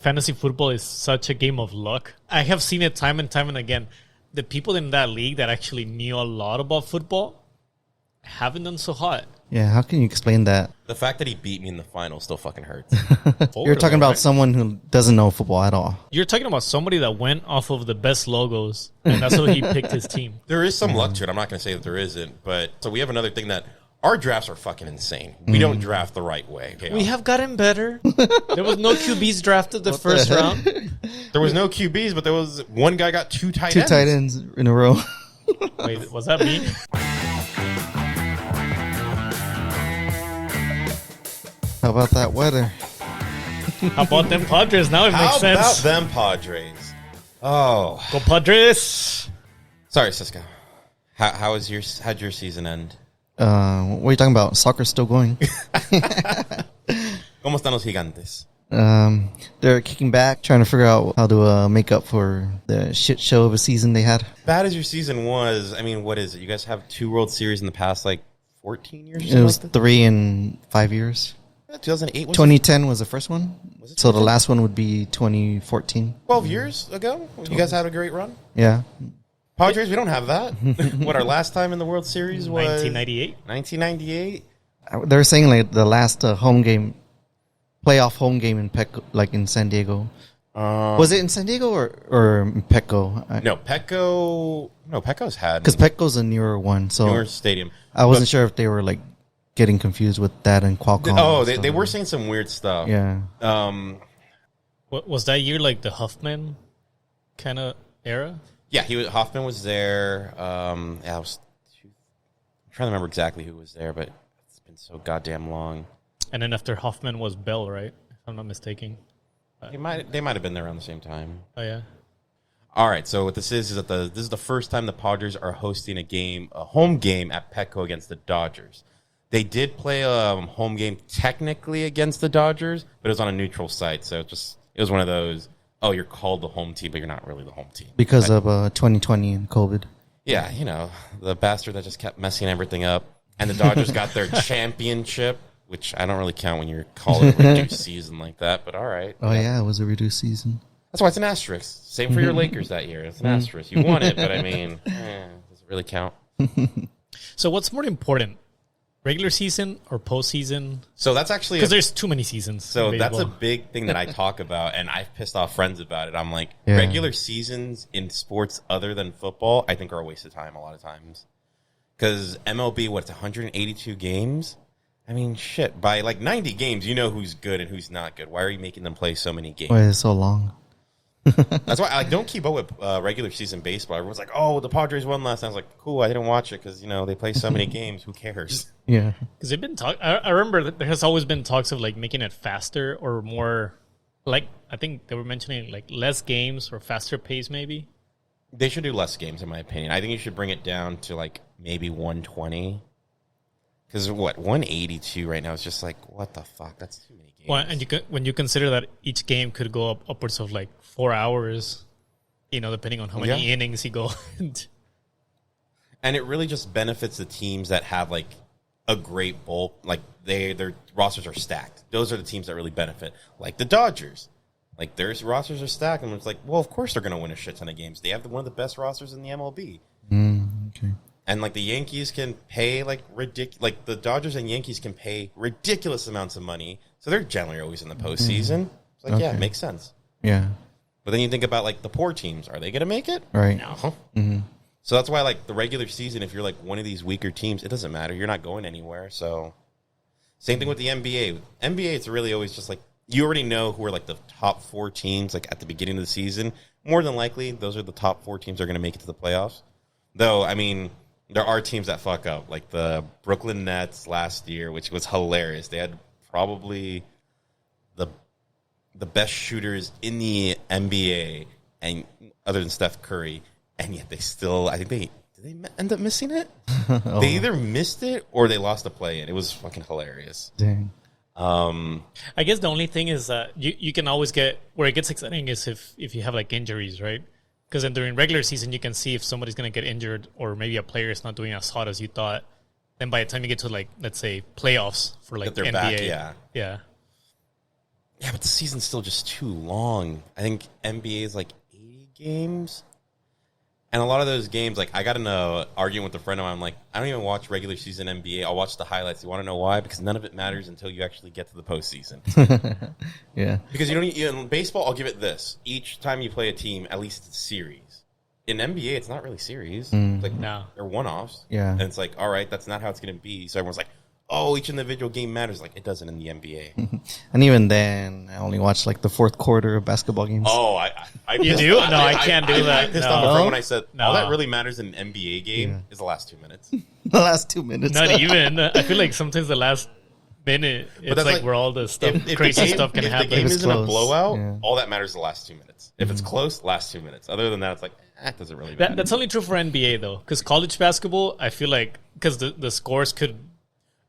Fantasy football is such a game of luck. I have seen it time and time and again. The people in that league that actually knew a lot about football haven't done so hot. Yeah, how can you explain that? The fact that he beat me in the final still fucking hurts. You're talking about someone who doesn't know football at all. You're talking about somebody that went off of the best logos, and that's how he picked his team. There is some luck to it. I'm not going to say that there isn't. But so we have another thing that our drafts are fucking insane. We don't draft the right way. Okay? We have gotten better. There was no QBs drafted the first round. There was no QBs, but there was one guy got two tight Two ends. tight ends in a row. Wait, was that me? How about that weather? How about them Padres? Now it makes How sense. about them Padres? Oh. Go Padres! Sorry, Cisco. How'd your season end? What are you talking about? Soccer's still going. ¿Cómo están los gigantes? They're kicking back, trying to figure out how to make up for the shit show of a season they had. Bad as your season was, I mean, what is it? You guys have 2 World Series in the past, 14 years? It was 3 in 5 years. 2008 was 2010 was the first one. Was it So the last one would be 2014. 12 years ago? You guys had a great run? Yeah. Padres, we don't have that. What, our last time in the World Series was? 1998. 1998? They were saying like the last home game, playoff home game in Petco, like in San Diego. Was it in San Diego or in Petco? No, Petco's had. Because Petco's a newer one. So newer stadium. I wasn't sure if they were like getting confused with that and Qualcomm. Oh, they were saying some weird stuff. Yeah. What was that year like the Huffman kind of era? Yeah, Hoffman was there. I'm trying to remember exactly who was there, but it's been so goddamn long. And then after Hoffman was Bell, right? If I'm not mistaken. They might have been there around the same time. Oh, yeah. All right, so what this is that this is the first time the Padres are hosting a home game at Petco against the Dodgers. They did play a home game technically against the Dodgers, but it was on a neutral site, so it was one of those, oh, you're called the home team, but you're not really the home team. Because of 2020 and COVID. Yeah, the bastard that just kept messing everything up. And the Dodgers got their championship, which I don't really count when you're calling a reduced season like that, but all right. Oh, yeah, it was a reduced season. That's why it's an asterisk. Same for your Lakers that year. It's an asterisk. You won it, but I mean, does it really count? So what's more important, regular season or postseason? So that's actually... Because there's too many seasons. So that's a big thing that I talk about, and I've pissed off friends about it. I'm like, regular seasons in sports other than football, I think are a waste of time a lot of times. Because MLB, it's 182 games? I mean, shit, by 90 games, you know who's good and who's not good. Why are you making them play so many games? Why is it so long? That's why I don't keep up with regular season baseball. Everyone's like, "Oh, the Padres won last night." I was like, "Cool, I didn't watch it because they play so many games. Who cares?" Yeah, because they've been I remember that there has always been talks of making it faster or more. I think they were mentioning less games or faster pace. Maybe they should do less games, in my opinion. I think you should bring it down to maybe 120. Because 182 right now is just what the fuck? That's too many games. Well, and when you consider that each game could go upwards of 4 hours, depending on how many innings you go. And it really just benefits the teams that have a great bull. Their rosters are stacked. Those are the teams that really benefit. Like the Dodgers. Their rosters are stacked, and it's well, of course they're going to win a shit ton of games. They have one of the best rosters in the MLB. Okay. And the Yankees can pay the Dodgers and Yankees can pay ridiculous amounts of money, so they're generally always in the postseason. It's yeah, it makes sense. Yeah. But then you think about the poor teams, are they going to make it? Right. No. Mm-hmm. So that's why the regular season, if you're one of these weaker teams, it doesn't matter. You're not going anywhere. So same thing with the NBA. NBA, it's really always just you already know who are the top 4 teams at the beginning of the season. More than likely, those are the top 4 teams that are going to make it to the playoffs. Though, I mean, there are teams that fuck up, like the Brooklyn Nets last year, which was hilarious. They had probably the best shooters in the NBA, and other than Steph Curry, and yet they still, I think did they end up missing it? Oh. They either missed it or they lost the play-in. It was fucking hilarious. Dang. I guess the only thing is that you can always where it gets exciting is if you have injuries, right? Because then during regular season, you can see if somebody's going to get injured or maybe a player is not doing as hot as you thought. Then by the time you get to let's say playoffs for Get their NBA, back, yeah. Yeah, but the season's still just too long. I think NBA is like 80 games. And a lot of those games, like, I got in a argument with a friend of mine. I'm like, I don't even watch regular season NBA. I'll watch the highlights. You want to know why? Because none of it matters until you actually get to the postseason. Yeah. Because you don't. In baseball, I'll give it this: each time you play a team, at least it's a series. In NBA, it's not really series. It's like No. they're one-offs. Yeah. And it's like, all right, that's not how it's going to be. So everyone's like, oh, each individual game matters. Like, it doesn't in the NBA. And even then, I only watch like the fourth quarter of basketball games. Oh, I You do? No, I can't do that. I pissed No. off my friend when I said all No. that really matters in an NBA game is the last 2 minutes. The last 2 minutes. Not even. I feel like sometimes the last minute, it's that's like, like- where all the stuff, If crazy the game, stuff can if happen. the game If it's isn't a close, blowout, yeah. all that matters is the last 2 minutes. If it's close, last 2 minutes. Other than that, it's like, it doesn't really matter. That's only true for NBA though, because college basketball, I feel like because the scores could.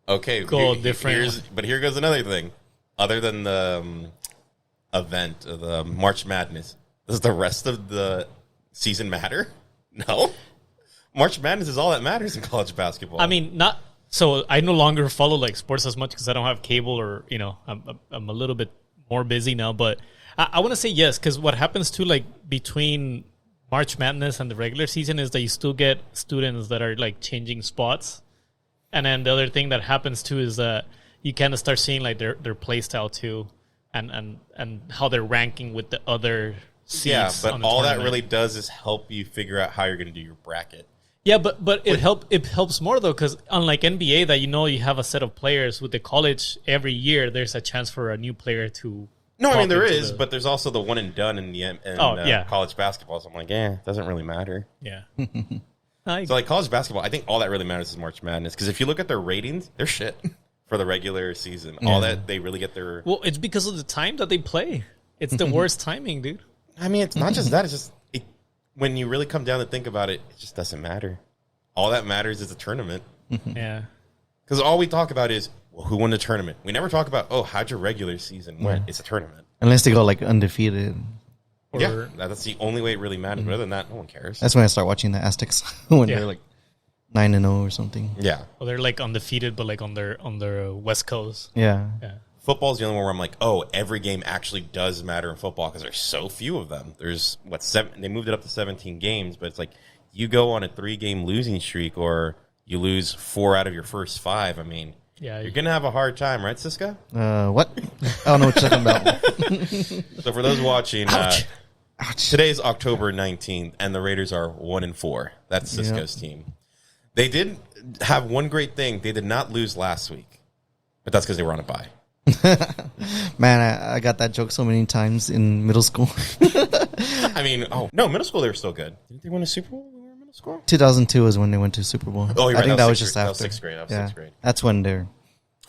Okay, Go different. But here goes another thing. Other than the event, the March Madness, does the rest of the season matter? No. March Madness is all that matters in college basketball. I mean, not so. I no longer follow like sports as much because I don't have cable, or I'm a little bit more busy now. But I want to say yes, because what happens too, like between March Madness and the regular season, is that you still get students that are like changing spots. And then the other thing that happens too is that you kind of start seeing like their play style too, and how they're ranking with the other seeds. yeah, but on the all that tournament. really does is help you figure out how you're going to do your bracket. Yeah, but it helps more though, because unlike NBA, that you have a set of players, with the college every year there's a chance for a new player to. No, I mean pop there into is, but there's also the one and done in the yeah. college basketball. So I'm like, it doesn't really matter. Yeah. So like college basketball, I think all that really matters is March Madness, because if you look at their ratings, they're shit for the regular season. All that they really get their. Well, it's because of the time that they play. It's the worst timing, dude. I mean, it's not just that. It's just when you really come down to think about it, it just doesn't matter. All that matters is the tournament, Yeah. because all we talk about is who won the tournament. We never talk about how'd your regular season went. It's a tournament. Unless they go like undefeated. Yeah, that's the only way it really matters. But other than that, no one cares. That's when I start watching the Aztecs when Yeah. they're like 9-0 or something. Yeah, Well, they're like undefeated, but like on their West Coast. Yeah. Yeah. football's the only one where I'm like, every game actually does matter in football, because there's so few of them. There's they moved it up to 17 games, but it's like you go on a 3-game losing streak or you lose 4 out of your first 5. I mean, Yeah. you're gonna have a hard time, right, Siska? What? I don't know what you're talking about. So for those watching, Ouch. today's October 19th, and the Raiders are 1-4. That's Cisco's team. They did have one great thing. They did not lose last week, but that's because they were on a bye. Man, I got that joke so many times in middle school. I mean, no, middle school they were still good. Didn't they win a Super Bowl when they were in middle school? 2002 is when they went to Super Bowl. Oh, you're I right. think That that was was just sixth grade. after. That was sixth grade. That was sixth grade. That's when they're.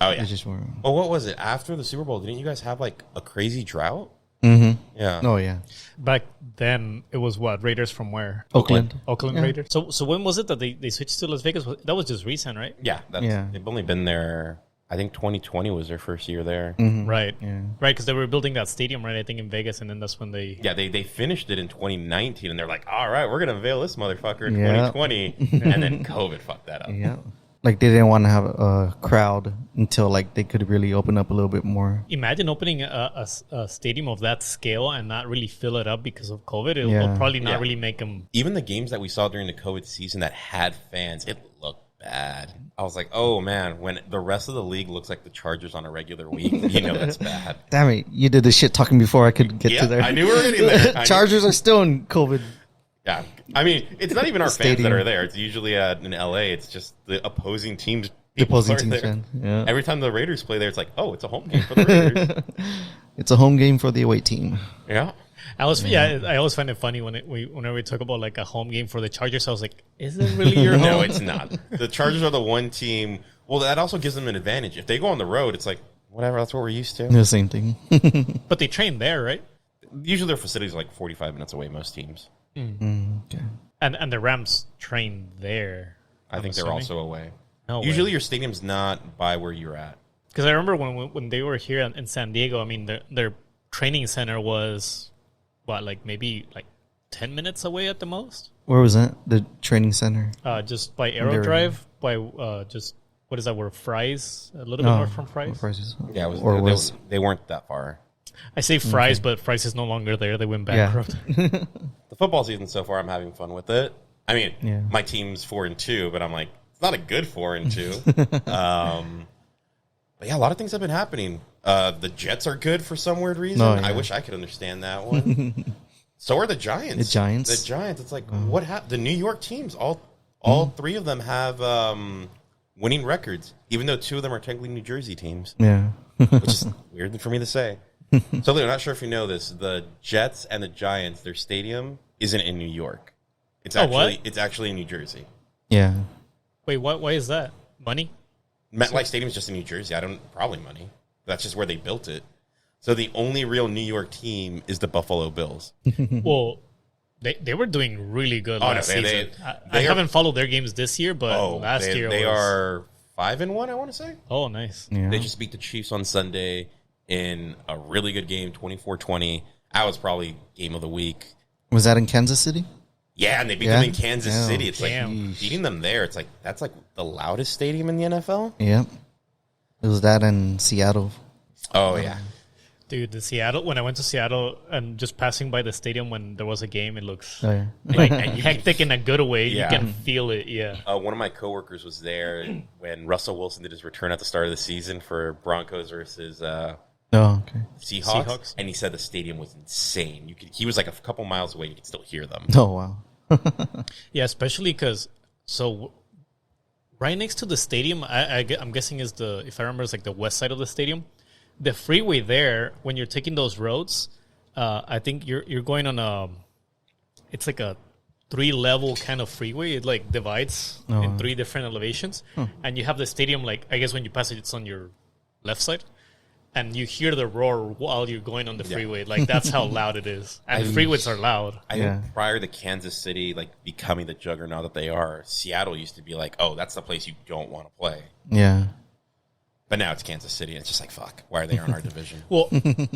Oh yeah. They just were. Well, what was it after the Super Bowl? Didn't you guys have like a crazy drought? Mm-hmm. Yeah. Oh yeah. Back then, it was what? Raiders from where? Oakland. Oakland Yeah. Raiders. So when was it that they switched to Las Vegas? That was just recent, right? Yeah. Yeah. They've only been there. I think 2020 was their first year there. Right. Yeah. Right, because they were building that stadium, right? I think in Vegas, and then that's when they. Yeah, they finished it in 2019, and they're like, all right, we're going to unveil this motherfucker in Yeah. 2020. And then COVID fucked that up. Yeah. Like they didn't want to have a crowd until like they could really open up a little bit more. Imagine opening a stadium of that scale and not really fill it up because of COVID. It Yeah. will probably not Yeah. really make them. Even the games that we saw during the COVID season that had fans, it looked bad. I was like, oh man, when the rest of the league looks like the Chargers on a regular week, you know that's bad. Damn it! You did the shit talking before I could get Yeah, to there. I knew we were getting there. I knew- Chargers are still in COVID. Yeah, I mean, it's not even our fans Stadium. that are there. It's usually in LA. It's just the opposing teams. The people opposing are teams there. fan. Yeah. Every time the Raiders play there, it's like, oh, it's a home game for the Raiders. It's a home game for the away team. Yeah. I always find it funny whenever we talk about like a home game for the Chargers. I was like, is it really your home? No, it's not. The Chargers are the one team. Well, that also gives them an advantage. If they go on the road, it's like, whatever, that's what we're used to. The same thing. But they train there, right? Usually their facilities are like 45 minutes away, most teams. Okay. And the Rams train there. I think they're assuming. also away. No Usually way. your stadium's not by where you're at. Because I remember when they were here in San Diego, I mean, their training center was, what, like maybe like 10 minutes away at the most? Where was that? The training center. Just by There we Aero go. Drive, by just, what is that, where Fry's, a little bit north from Fry's? Fry's. Yeah, or was they weren't that far. I say Fries, but Fries is no longer there. They went Yeah. bankrupt. The football season so far, I'm having fun with it. I mean, Yeah. my team's 4-2, but I'm like, it's not a good 4-2. But yeah, a lot of things have been happening. The Jets are good for some weird reason. Oh, yeah. I wish I could understand that one. So are the Giants. The Giants? The Giants. It's like, what happened? The New York teams, all three of them have winning records, even though two of them are technically New Jersey teams, Yeah. which is weird for me to say. So, Leo, I'm not sure if you know this. The Jets and the Giants, their stadium isn't in New York. It's what? It's actually in New Jersey. Yeah. Wait, what? Why is that? Money? MetLife Stadium is just in New Jersey. Probably money. That's just where they built it. So the only real New York team is the Buffalo Bills. Well, they were doing really good Oh, no, last they- season. they I are- haven't followed their games this year, but last year they was... are 5-1. I want to say Oh, nice. Yeah. they just beat the Chiefs on Sunday in a really good game, 24-20. That was probably game of the week. Was that in Kansas City? Yeah, and they beat Yeah? them in Kansas Damn. City. It's Damn. like beating them there. It's like that's like the loudest stadium in the NFL. Yep. It was that in Seattle. Oh yeah, Dude, the Seattle, when I went to Seattle and just passing by the stadium when there was a game, it looks Oh, yeah. like hectic in a good way. Yeah. You can feel it, yeah. one of my coworkers was there when Russell Wilson did his return at the start of the season for Broncos versus Oh, okay. Seahawks, and he said the stadium was insane. He was like a couple miles away. You could still hear them. Oh, wow. Yeah, especially because, so right next to the stadium, I'm guessing is if I remember, it's like the west side of the stadium. The freeway there, when you're taking those roads, I think you're going on it's like a 3-level kind of freeway. It like divides in 3 different elevations, and you have the stadium like, I guess when you pass it, it's on your left side, and you hear the roar while you're going on the freeway. Like that's how loud it is, and the freeways are loud. I Yeah. think prior to Kansas City like becoming the juggernaut that they are, Seattle used to be like, oh, that's the place you don't want to play. Yeah. But now it's Kansas City, and it's just like, fuck, why are they on our division? Well,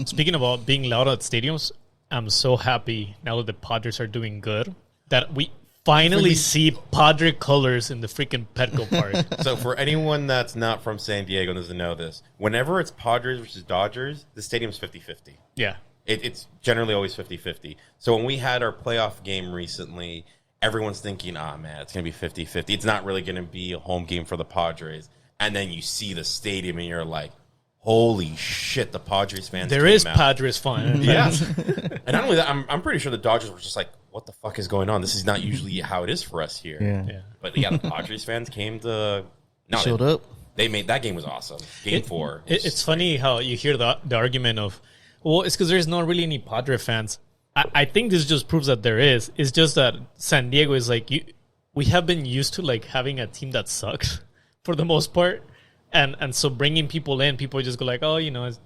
speaking about being loud at stadiums, I'm so happy now that the Padres are doing good that we finally see Padre colors in the freaking Petco Park. So for anyone that's not from San Diego and doesn't know this, whenever it's Padres versus Dodgers, the stadium's 50-50. Yeah. It's generally always 50-50. So when we had our playoff game recently, everyone's thinking, man, it's going to be 50-50. It's not really going to be a home game for the Padres. And then you see the stadium and you're like, holy shit, the Padres fans There came is out. Padres fun. Yeah. And not only that, I'm pretty sure the Dodgers were just like, what the fuck is going on? This is not usually how it is for us here. Yeah. Yeah. But yeah, the Padres fans came to... No, Showed up. They made that game was awesome. Game 4. It's funny how you hear the argument of, well, it's because there's not really any Padre fans. I think this just proves that there is. It's just that San Diego is like, we have been used to like having a team that sucks for the most part. And so bringing people in, people just go like, oh, it's.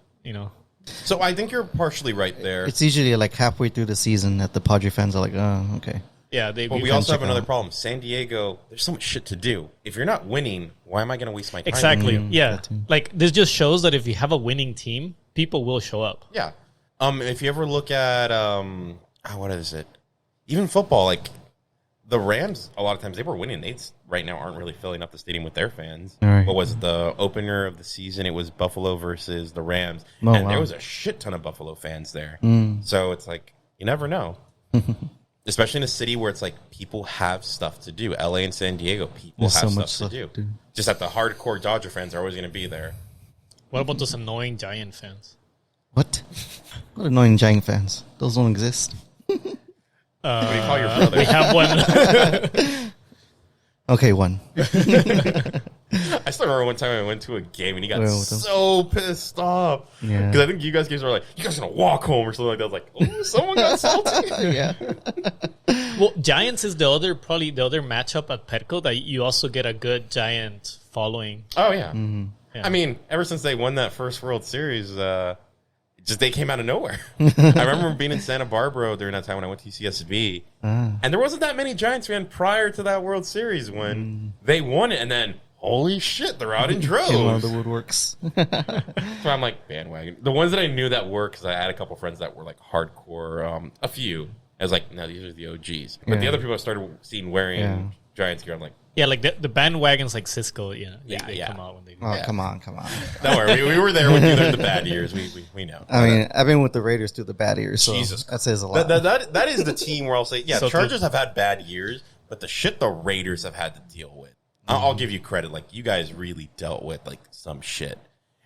So I think you're partially right there. It's usually like halfway through the season that the Padre fans are like, oh, okay. Yeah, But we can also have check another out. problem. San Diego, there's so much shit to do. If you're not winning, why am I going to waste my time? Exactly. Yeah. that too. Like this just shows that if you have a winning team, people will show up. Yeah. If you ever look at what is it? Even football, like the Rams, a lot of times they were winning. They right now aren't really filling up the stadium with their fans. All right. What was it, the opener of the season? It was Buffalo versus the Rams, Oh, and there wow. was a shit ton of Buffalo fans there. So it's like you never know. Especially in a city where it's like people have stuff to do. LA and San Diego, people There's have so much stuff to stuff do. to do. Just that the hardcore Dodger fans are always going to be there. What about those annoying Giant fans? What? What annoying Giant fans? Those don't exist. What do you call your brother? We have one. Okay, one. I still remember one time I went to a game and he got Well, with them. so pissed off. Yeah. Because I think you guys were like, you guys are going to walk home or something like that. I was like, oh, someone got salty. Yeah. Well, Giants is probably the other matchup at Petco that you also get a good Giant following. Oh, yeah. Yeah. I mean, ever since they won that first World Series, they came out of nowhere. I remember being in Santa Barbara during that time when I went to UCSB, and there wasn't that many Giants fans prior to that World Series when they won it, and then holy shit, they're out in Came out of the droves. woodworks. So I'm like bandwagon. The ones that I knew that were, because I had a couple friends that were like hardcore. A few, I was like, no, these are the OGs. But the Yeah. other people I started seeing wearing Yeah. Giants gear, I'm like, Yeah, like the bandwagons like Cisco, they Yeah. come out when they do Oh, that. come on. Don't worry, we were there with you during the bad years. We know. I mean, I've been with the Raiders through the bad years, so Jesus. that says a lot. That is the team where I'll say, yeah, So Chargers have had bad years, but the shit the Raiders have had to deal with. I'll give you credit. Like, you guys really dealt with, like, some shit.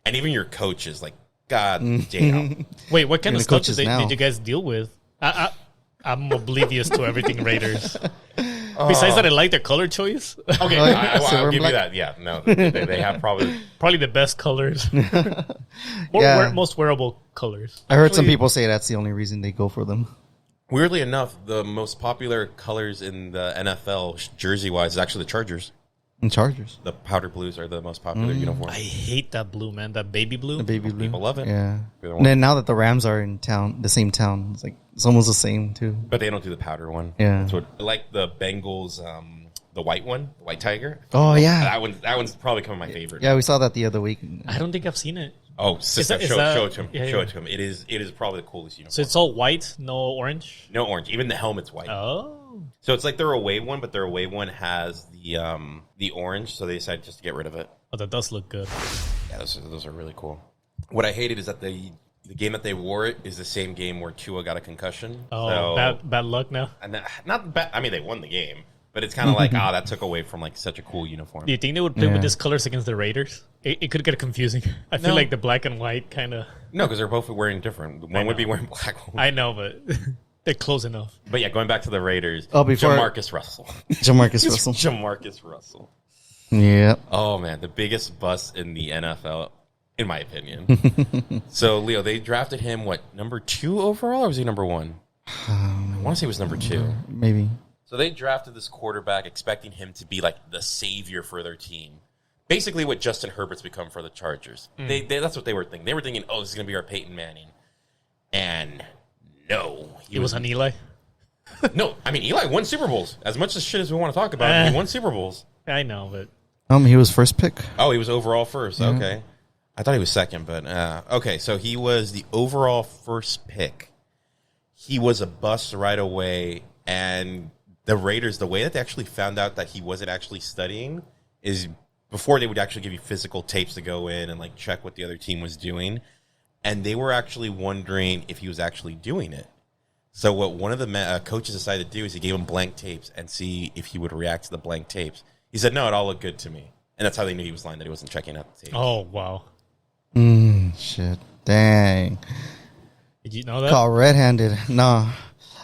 And even your coaches, like, god damn. Wait, what kind You're of the stuff coaches did now. you guys deal with? I'm oblivious to everything Raiders. Besides that, I like their color choice. Okay, Oh, I'll silver and give you black? that. Yeah, no, they have probably... Probably the best colors. Yeah. Most wearable colors. I heard some Actually- people say that's the only reason they go for them. Weirdly enough, the most popular colors in the NFL, jersey-wise, is actually the Chargers. And Chargers, The powder blues are the most popular uniform. I hate that blue, man. That baby blue. the baby blue. People love it. Yeah. They're the And then now that the Rams are in town, the same town, it's like it's almost the same too. But they don't do the powder one. Yeah. That's what, I like the Bengals, the white one, the white tiger. Oh yeah, That one's probably becoming my favorite. yeah. We saw that the other week. I don't think I've seen it. Oh, sister, is show that- it to him. yeah, Show yeah. it to him. It is probably the coolest uniform. So it's all white, no orange. No orange. Even the helmet's white. Oh, So it's like their away one, but their away one has the orange. So they decided just to get rid of it. that does look good. Yeah, those are really cool. What I hated is that the game that they wore it is the same game where Tua got a concussion. Oh, So, bad luck now. and not bad. I mean, they won the game, but it's kind of like that took away from like such a cool uniform. Do you think they would play Yeah. with these colors against the Raiders? It could get confusing. I feel No. like the black and white kind of. No, because they're both wearing different. One would be wearing black. I know, but they're close enough. But yeah, going back to the Raiders. Oh, before- Jamarcus Russell. Jamarcus Russell. Jamarcus Russell. Yeah. Oh man, the biggest bust in the NFL, in my opinion. So Leo, they drafted him number 2 overall, or was he number 1? I want to say it was number 2. Maybe. So they drafted this quarterback, expecting him to be like the savior for their team. Basically, what Justin Herbert's become for the Chargers. That's what they were thinking. They were thinking, "Oh, this is going to be our Peyton Manning," and no, It was on Eli. no. I mean, Eli won Super Bowls. As much as shit as we want to talk about, him, he won Super Bowls. I know, but He was first pick. Oh, he was overall first. Okay. I thought he was second, but okay. So he was the overall first pick. He was a bust right away. And the Raiders, the way that they actually found out that he wasn't actually studying is before they would actually give you physical tapes to go in and like check what the other team was doing. And they were actually wondering if he was actually doing it. So what one of the coaches decided to do is he gave him blank tapes and see if he would react to the blank tapes. He said, no, it all looked good to me. And that's how they knew he was lying, that he wasn't checking out the tape. oh wow, Shit. Dang. did you know that? Caught red-handed. No.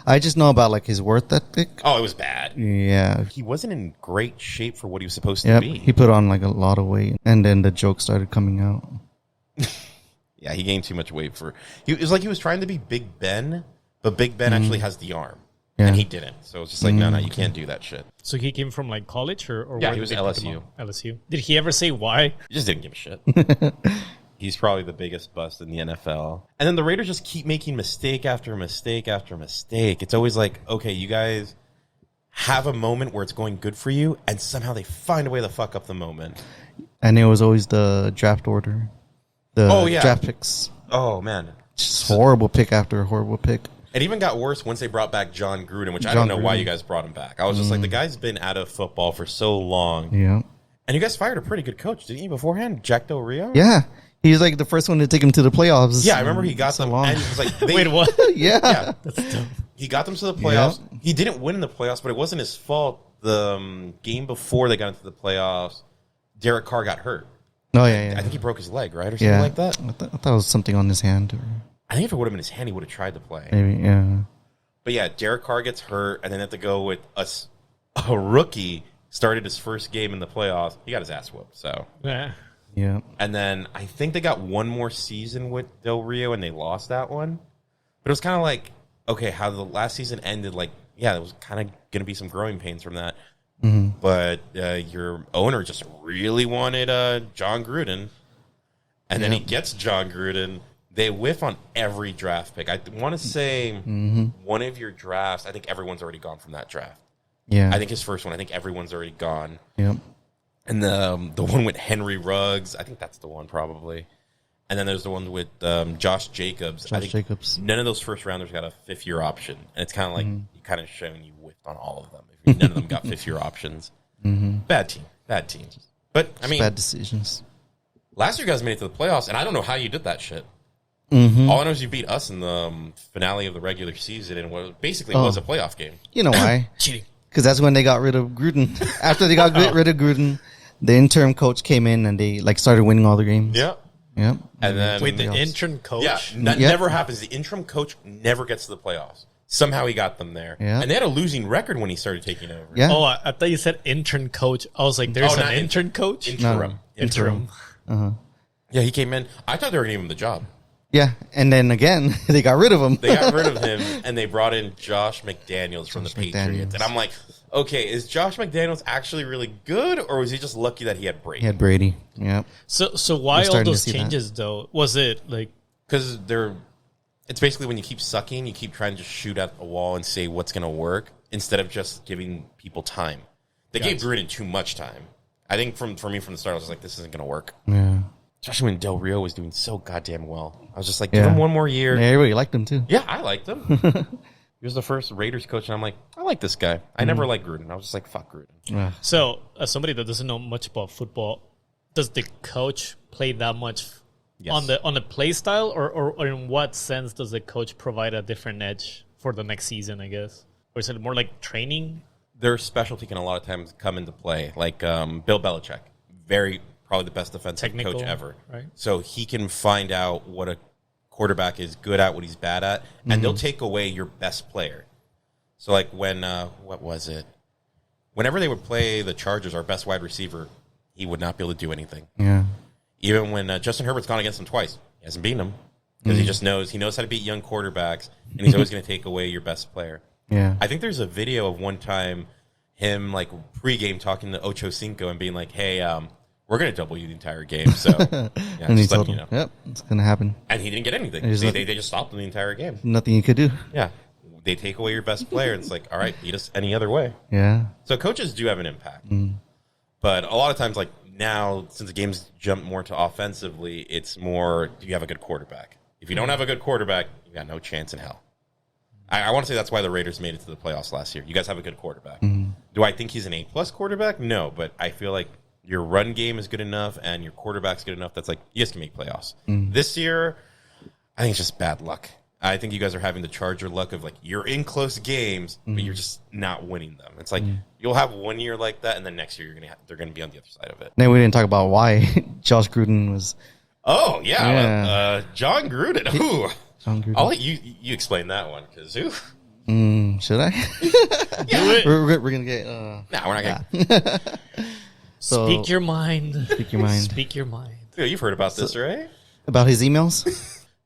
I just know about like his work ethic. Oh, it was bad. Yeah. He wasn't in great shape for what he was supposed to Yep. be. He put on like a lot of weight, and then the joke started coming out. Yeah, he gained too much weight for. It was like he was trying to be Big Ben, but Big Ben actually has the arm, Yeah. and he didn't. So it's just like, no, you can't do that shit. So he came from like college or Yeah, where he did was they pick him LSU. up? LSU. Did he ever say why? He just didn't give a shit. He's probably the biggest bust in the NFL. And then the Raiders just keep making mistake after mistake after mistake. It's always like, okay, you guys have a moment where it's going good for you, and somehow they find a way to fuck up the moment. And it was always the draft order. The Oh, yeah. draft picks. Oh, man. Just horrible pick after horrible pick. It even got worse once they brought back John Gruden, which I John don't know why Gruden. you guys brought him back. I was just like, the guy's been out of football for so long. Yeah. And you guys fired a pretty good coach, didn't you, beforehand? Jack Del Rio? Yeah. He's like the first one to take him to the playoffs. Yeah, I remember he got So them. long. And it was like, they, Wait, what? Yeah. Yeah. That's dumb. He got them to the playoffs. He didn't win in the playoffs, but it wasn't his fault. The game before they got into the playoffs, Derek Carr got hurt. Oh, yeah, yeah. I think he broke his leg, right? Or something yeah. like that. I thought it was something on his hand. Or I think if it would have been his hand, he would have tried to play. maybe, yeah. But yeah, Derek Carr gets hurt, and then they have to go with a rookie started his first game in the playoffs. He got his ass whooped, so... Yeah. Yeah. And then I think they got one more season with Del Rio, and they lost that one. But it was kind of like, okay, how the last season ended, like, yeah, there was kind of going to be some growing pains from that. Mm-hmm. But your owner just really wanted John Gruden. And then he gets John Gruden. They whiff on every draft pick. I want to say one of your drafts, I think everyone's already gone from that draft. Yeah. I think his first one, I think everyone's already gone. Yep. And the one with Henry Ruggs, I think that's the one probably. And then there's the one with Josh Jacobs. I think Jacobs. none of those first rounders got a fifth-year option. And it's kind of like you kind of showing you whiffed on all of them. If none of them got fifth-year options. Bad team. But I mean, bad decisions. last year you guys made it to the playoffs, and I don't know how you did that shit. Mm-hmm. All I know is you beat us in the finale of the regular season in what basically was a playoff game. You know why? Cheating. Because that's when they got rid of Gruden. After they got rid of Gruden, the interim coach came in and they started winning all the games. Yeah. Yep. And then Wait, the intern coach? Yeah, that never happens. The interim coach never gets to the playoffs. Somehow he got them there. Yeah. And they had a losing record when he started taking over. Yeah. Oh, I thought you said intern coach. I was like, there's an intern coach? Interim. Interim. Yeah, he came in. I thought they were going to give him the job. Yeah. And then again, they got rid of him. They got rid of him, and they brought in Josh McDaniels from the Patriots. And I'm like, okay, is Josh McDaniels actually really good, or was he just lucky that he had Brady? He had Brady. Yep. So why all starting to those see changes, though? Was it like... Because it's basically when you keep sucking, you keep trying to just shoot at a wall and say what's going to work instead of just giving people time. They gave Gruden too much time. I think for me from the start, I was just like, this isn't going to work. Yeah. Especially when Del Rio was doing so goddamn well. I was just like, give him one more year. Yeah, everybody liked him too. Yeah, I liked him. He was the first Raiders coach, and I'm like, I like this guy. I never liked Gruden. I was just like, fuck Gruden. Yeah. So, as somebody that doesn't know much about football, does the coach play that much on the play style, or in what sense does the coach provide a different edge for the next season, I guess? Or is it more like training? Their specialty can a lot of times come into play. Like Bill Belichick, probably the best defensive coach ever. Right. So he can find out what a quarterback is good at, what he's bad at, and they'll take away your best player. So like when, what was it? Whenever they would play the Chargers, our best wide receiver, he would not be able to do anything. Yeah. Even when Justin Herbert's gone against him twice, he hasn't beaten him because he just knows how to beat young quarterbacks, and he's always going to take away your best player. Yeah. I think there's a video of one time him like pregame talking to Ocho Cinco and being like, "Hey, we're going to double you the entire game." So, yeah, And he just told letting you him, know. yep, it's going to happen. And he didn't get anything. There's They just stopped him the entire game. Nothing you could do. Yeah, they take away your best player, and it's like, all right, beat us any other way. Yeah. So coaches do have an impact, but a lot of times, like now, since the game's jumped more to offensively, it's more: do you have a good quarterback? If you don't have a good quarterback, you got no chance in hell. I want to say that's why the Raiders made it to the playoffs last year. You guys have a good quarterback. Do I think he's an A+ quarterback? No, but I feel like your run game is good enough and your quarterback's good enough that's like, you guys can make playoffs. This year, I think it's just bad luck. I think you guys are having the Charger luck of like, you're in close games, but you're just not winning them. It's like, you'll have 1 year like that, and then next year they're going to be on the other side of it. Then we didn't talk about why Josh Gruden was... Oh, yeah. John Gruden. Ooh. John Gruden. I'll let you explain that one, because who? Should I? Do it. we're going to get... No, we're not going to. So, Speak your mind. Speak your mind. Speak your mind. You've heard about this, right? About his emails?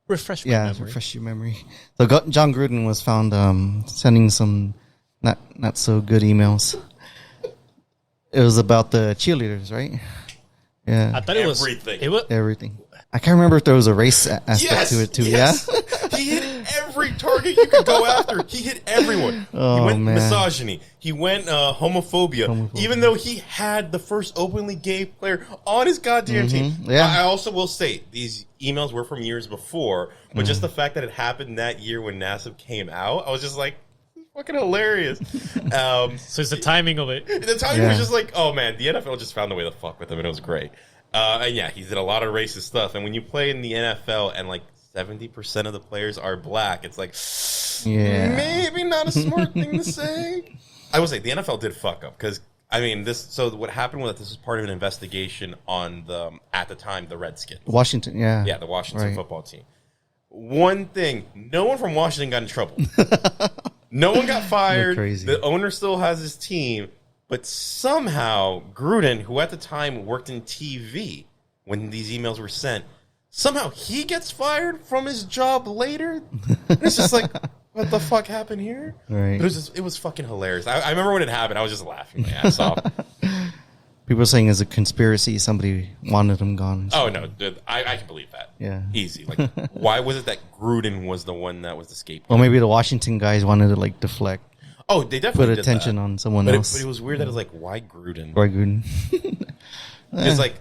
Refresh my Yeah, memory. refresh your memory. So John Gruden was found sending some not so good emails. It was about the cheerleaders, right? Yeah, I thought it was Everything. everything. I can't remember if there was a race aspect to it too. Yes. Yeah, He hit every target you could go after. He hit everyone. Oh, he went man. misogyny. He went homophobia. Even though he had the first openly gay player on his goddamn team. Yeah. I also will say these emails were from years before, but just the fact that it happened that year when Nassib came out, I was just like, fucking hilarious. So it's the timing of it. The timing was just like, oh man, the NFL just found a way to fuck with him, and it was great. And yeah, he did a lot of racist stuff. And when you play in the NFL and like 70% of the players are black, it's like, maybe not a smart thing to say. I will say the NFL did fuck up because I mean this. So what happened was that this was part of an investigation on the at the time the Redskins, Washington. Yeah, the Washington Right. football team. One thing, no one from Washington got in trouble. No one got fired. crazy. The owner still has his team. But somehow Gruden, who at the time worked in TV when these emails were sent, somehow he gets fired from his job later. And it's just like, what the fuck happened here? Right. But it was fucking hilarious. I remember when it happened, I was just laughing my ass off. People are saying it's a conspiracy. Somebody wanted him gone. Oh, no. Dude, I can believe that. Yeah. Easy. Like, why was it that Gruden was the one that was the scapegoat? Well, maybe the Washington guys wanted to like deflect, Oh, they definitely put did attention that. on someone But else. it was weird that it was like, why Gruden? Roy Gruden. It's like,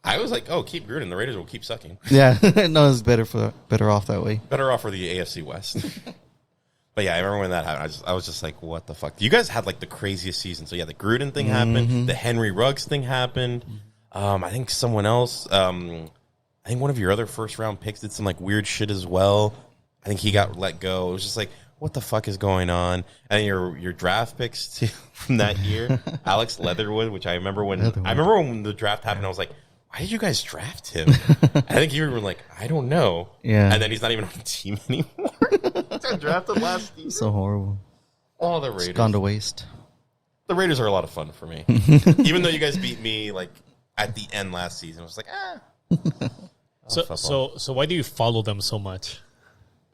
I was like, oh, keep Gruden. The Raiders will keep sucking. Yeah, no, it's better off that way. Better off for the AFC West. But yeah, I remember when that happened. I was just like, what the fuck? You guys had like the craziest season. So yeah, the Gruden thing happened. The Henry Ruggs thing happened. I think someone else, I think one of your other first round picks did some like weird shit as well. I think he got let go. It was just like, what the fuck is going on? And your draft picks too from that year, Alex Leatherwood, which I remember when the draft happened, I was like, why did you guys draft him? I think you were like, I don't know. Yeah. And then he's not even on the team anymore. Got drafted last season. So horrible. Oh, the Raiders. It's gone to waste. The Raiders are a lot of fun for me. Even though you guys beat me like at the end last season, I was like, So why do you follow them so much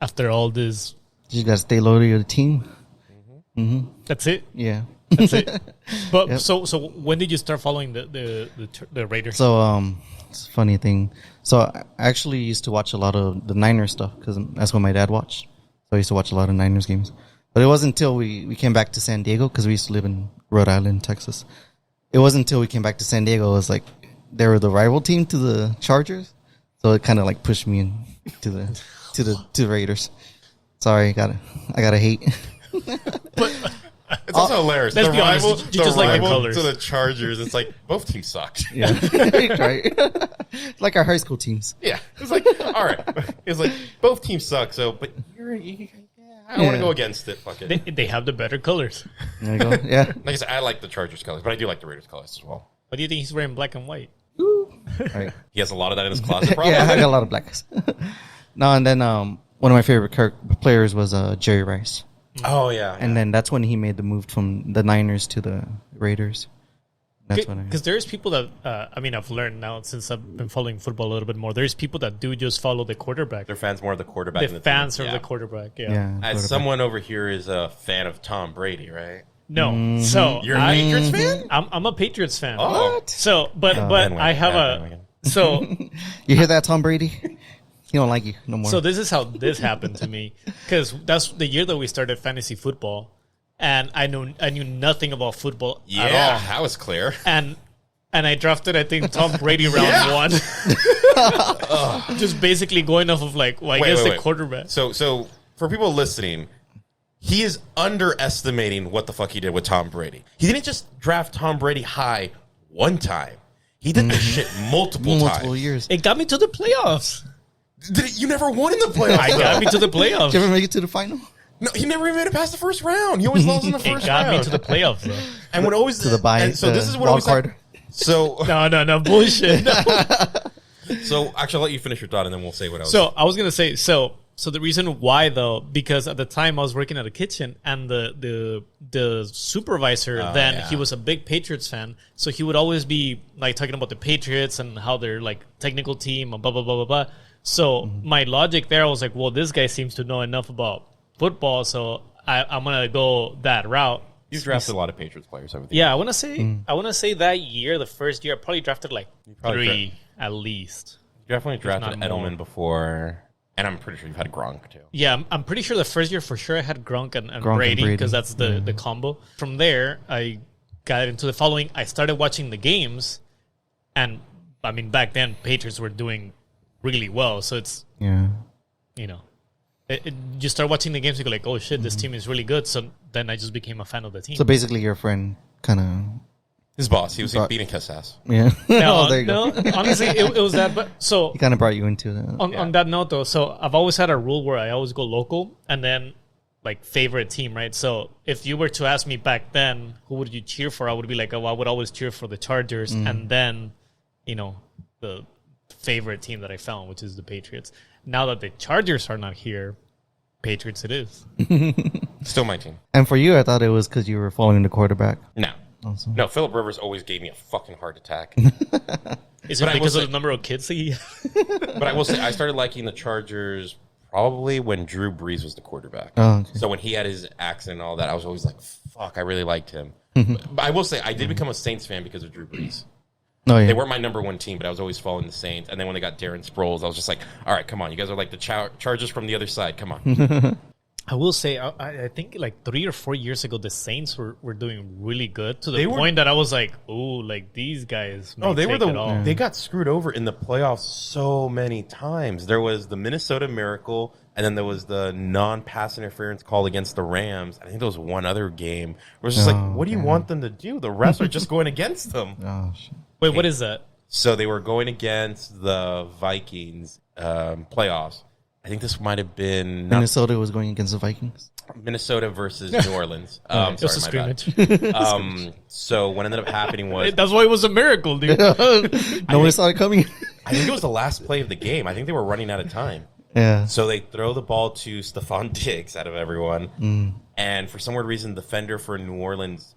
after all this? You got to stay loyal to the team. That's it. Yeah. That's it. But so when did you start following the Raiders? So it's a funny thing. So I actually used to watch a lot of the Niners stuff because that's what my dad watched. So I used to watch a lot of Niners games. But it wasn't until we came back to San Diego because we used to live in Rhode Island, Texas. It wasn't until we came back to San Diego. It was like they were the rival team to the Chargers. So it kind of like pushed me in to the Raiders. Sorry, I gotta hate. But it's also hilarious. Let's The be honest, rival, you the just like the rival colors. to the Chargers. It's like both teams sucked. Yeah, right. Like our high school teams. Yeah, it's like all right. It's like both teams suck. So, but I don't want to go against it. Fuck it. They have the better colors. There you go. Yeah. Like I said, I like the Chargers colors, but I do like the Raiders colors as well. Why do you think he's wearing black and white? Right. He has a lot of that in his closet. Probably. Yeah, I got a lot of blacks. No, and then one of my favorite players was Jerry Rice. Oh yeah, And then that's when he made the move from the Niners to the Raiders. That's when Because there's people that I've learned now since I've been following football a little bit more. There's people that do just follow the quarterback. they're fans more of the quarterback. The than fans team. are Yeah. the quarterback. Yeah. Yeah. As someone over here is a fan of Tom Brady, right? No. So You're a Patriots fan? I'm a Patriots fan. Oh. So, but Bandwagon. I have Bandwagon. so You hear that, Tom Brady? He don't like you no more. so this is how this happened to me because that's the year that we started fantasy football, and I knew nothing about football Yeah, at all, that was clear. and I drafted I think Tom Brady round one, just basically going off of like I guess the quarterback. So for people listening, he is underestimating what the fuck he did with Tom Brady. He didn't just draft Tom Brady high one time. He did this shit multiple times. years. It got me to the playoffs. You never won in the playoffs. I got me to the playoffs. Did you ever make it to the final? No, he never even made it past the first round. He always lost in the It first got round. me to the playoffs though. And what always To the bye. and so this is what wild always card. So No, bullshit. No. so actually, I'll let you finish your thought, and then we'll say what else. So I was gonna say so the reason why though, because at the time I was working at a kitchen and the supervisor he was a big Patriots fan, so he would always be like talking about the Patriots and how they're like technical team and blah blah blah blah blah. So my logic there was like, well, this guy seems to know enough about football, so I'm gonna go that route. you've drafted a lot of Patriots players over the Yeah, I want to say that year, the first year, I probably drafted like probably 3 at least. You definitely drafted not more. Edelman before, and I'm pretty sure you've had Gronk too. Yeah, I'm pretty sure the first year for sure I had Gronk and Gronk and Brady Brady. because that's the combo. From there, I got into the following. I started watching the games, and I mean back then Patriots were doing really well. So it's Yeah. you start watching the games, you go like, oh shit, this team is really good. So then I just became a fan of the team. So basically, your friend kind of. His boss, he was beating his ass. Yeah. no, Oh, there you go. honestly, it was that. But so He kind of brought you into that. on that note though, so I've always had a rule where I always go local and then like favorite team, right? So if you were to ask me back then, who would you cheer for? I would be like, oh, I would always cheer for the Chargers, and then, the favorite team that I found, which is the Patriots. Now that the Chargers are not here, Patriots it is. Still my team. And for you, I thought it was because you were following the quarterback. No. Awesome. No, Phillip Rivers always gave me a fucking heart attack. Is it But I will because of say- the number of kids that he? But I will say, I started liking the Chargers probably when Drew Brees was the quarterback. Oh, okay. So when he had his accent and all that, I was always like, fuck, I really liked him. But I will say, I did become a Saints fan because of Drew Brees. No, yeah. They weren't my number one team, but I was always following the Saints. And then when they got Darren Sproles, I was just like, all right, come on. You guys are like the Chargers from the other side. Come on. I will say, I think like 3 or 4 years ago, the Saints were doing really good to the They were- point that I was like, oh, like these guys. Oh, they were take it all. they got screwed over in the playoffs so many times. There was the Minnesota Miracle, And then there was the non-pass interference call against the Rams. I think there was one other game where it's just like, what do you want them to do? The refs are just going against them. Oh, shit. Wait, what is that? So they were going against the Vikings playoffs. I think this might have been Minnesota was going against the Vikings. Minnesota versus New Orleans. Just a Sorry, my bad. scrimmage. So what ended up happening was That's why it was a miracle, dude. Nobody saw it coming. I think it was the last play of the game. I think they were running out of time. Yeah. So they throw the ball to Stephon Diggs out of everyone. And for some weird reason, the defender for New Orleans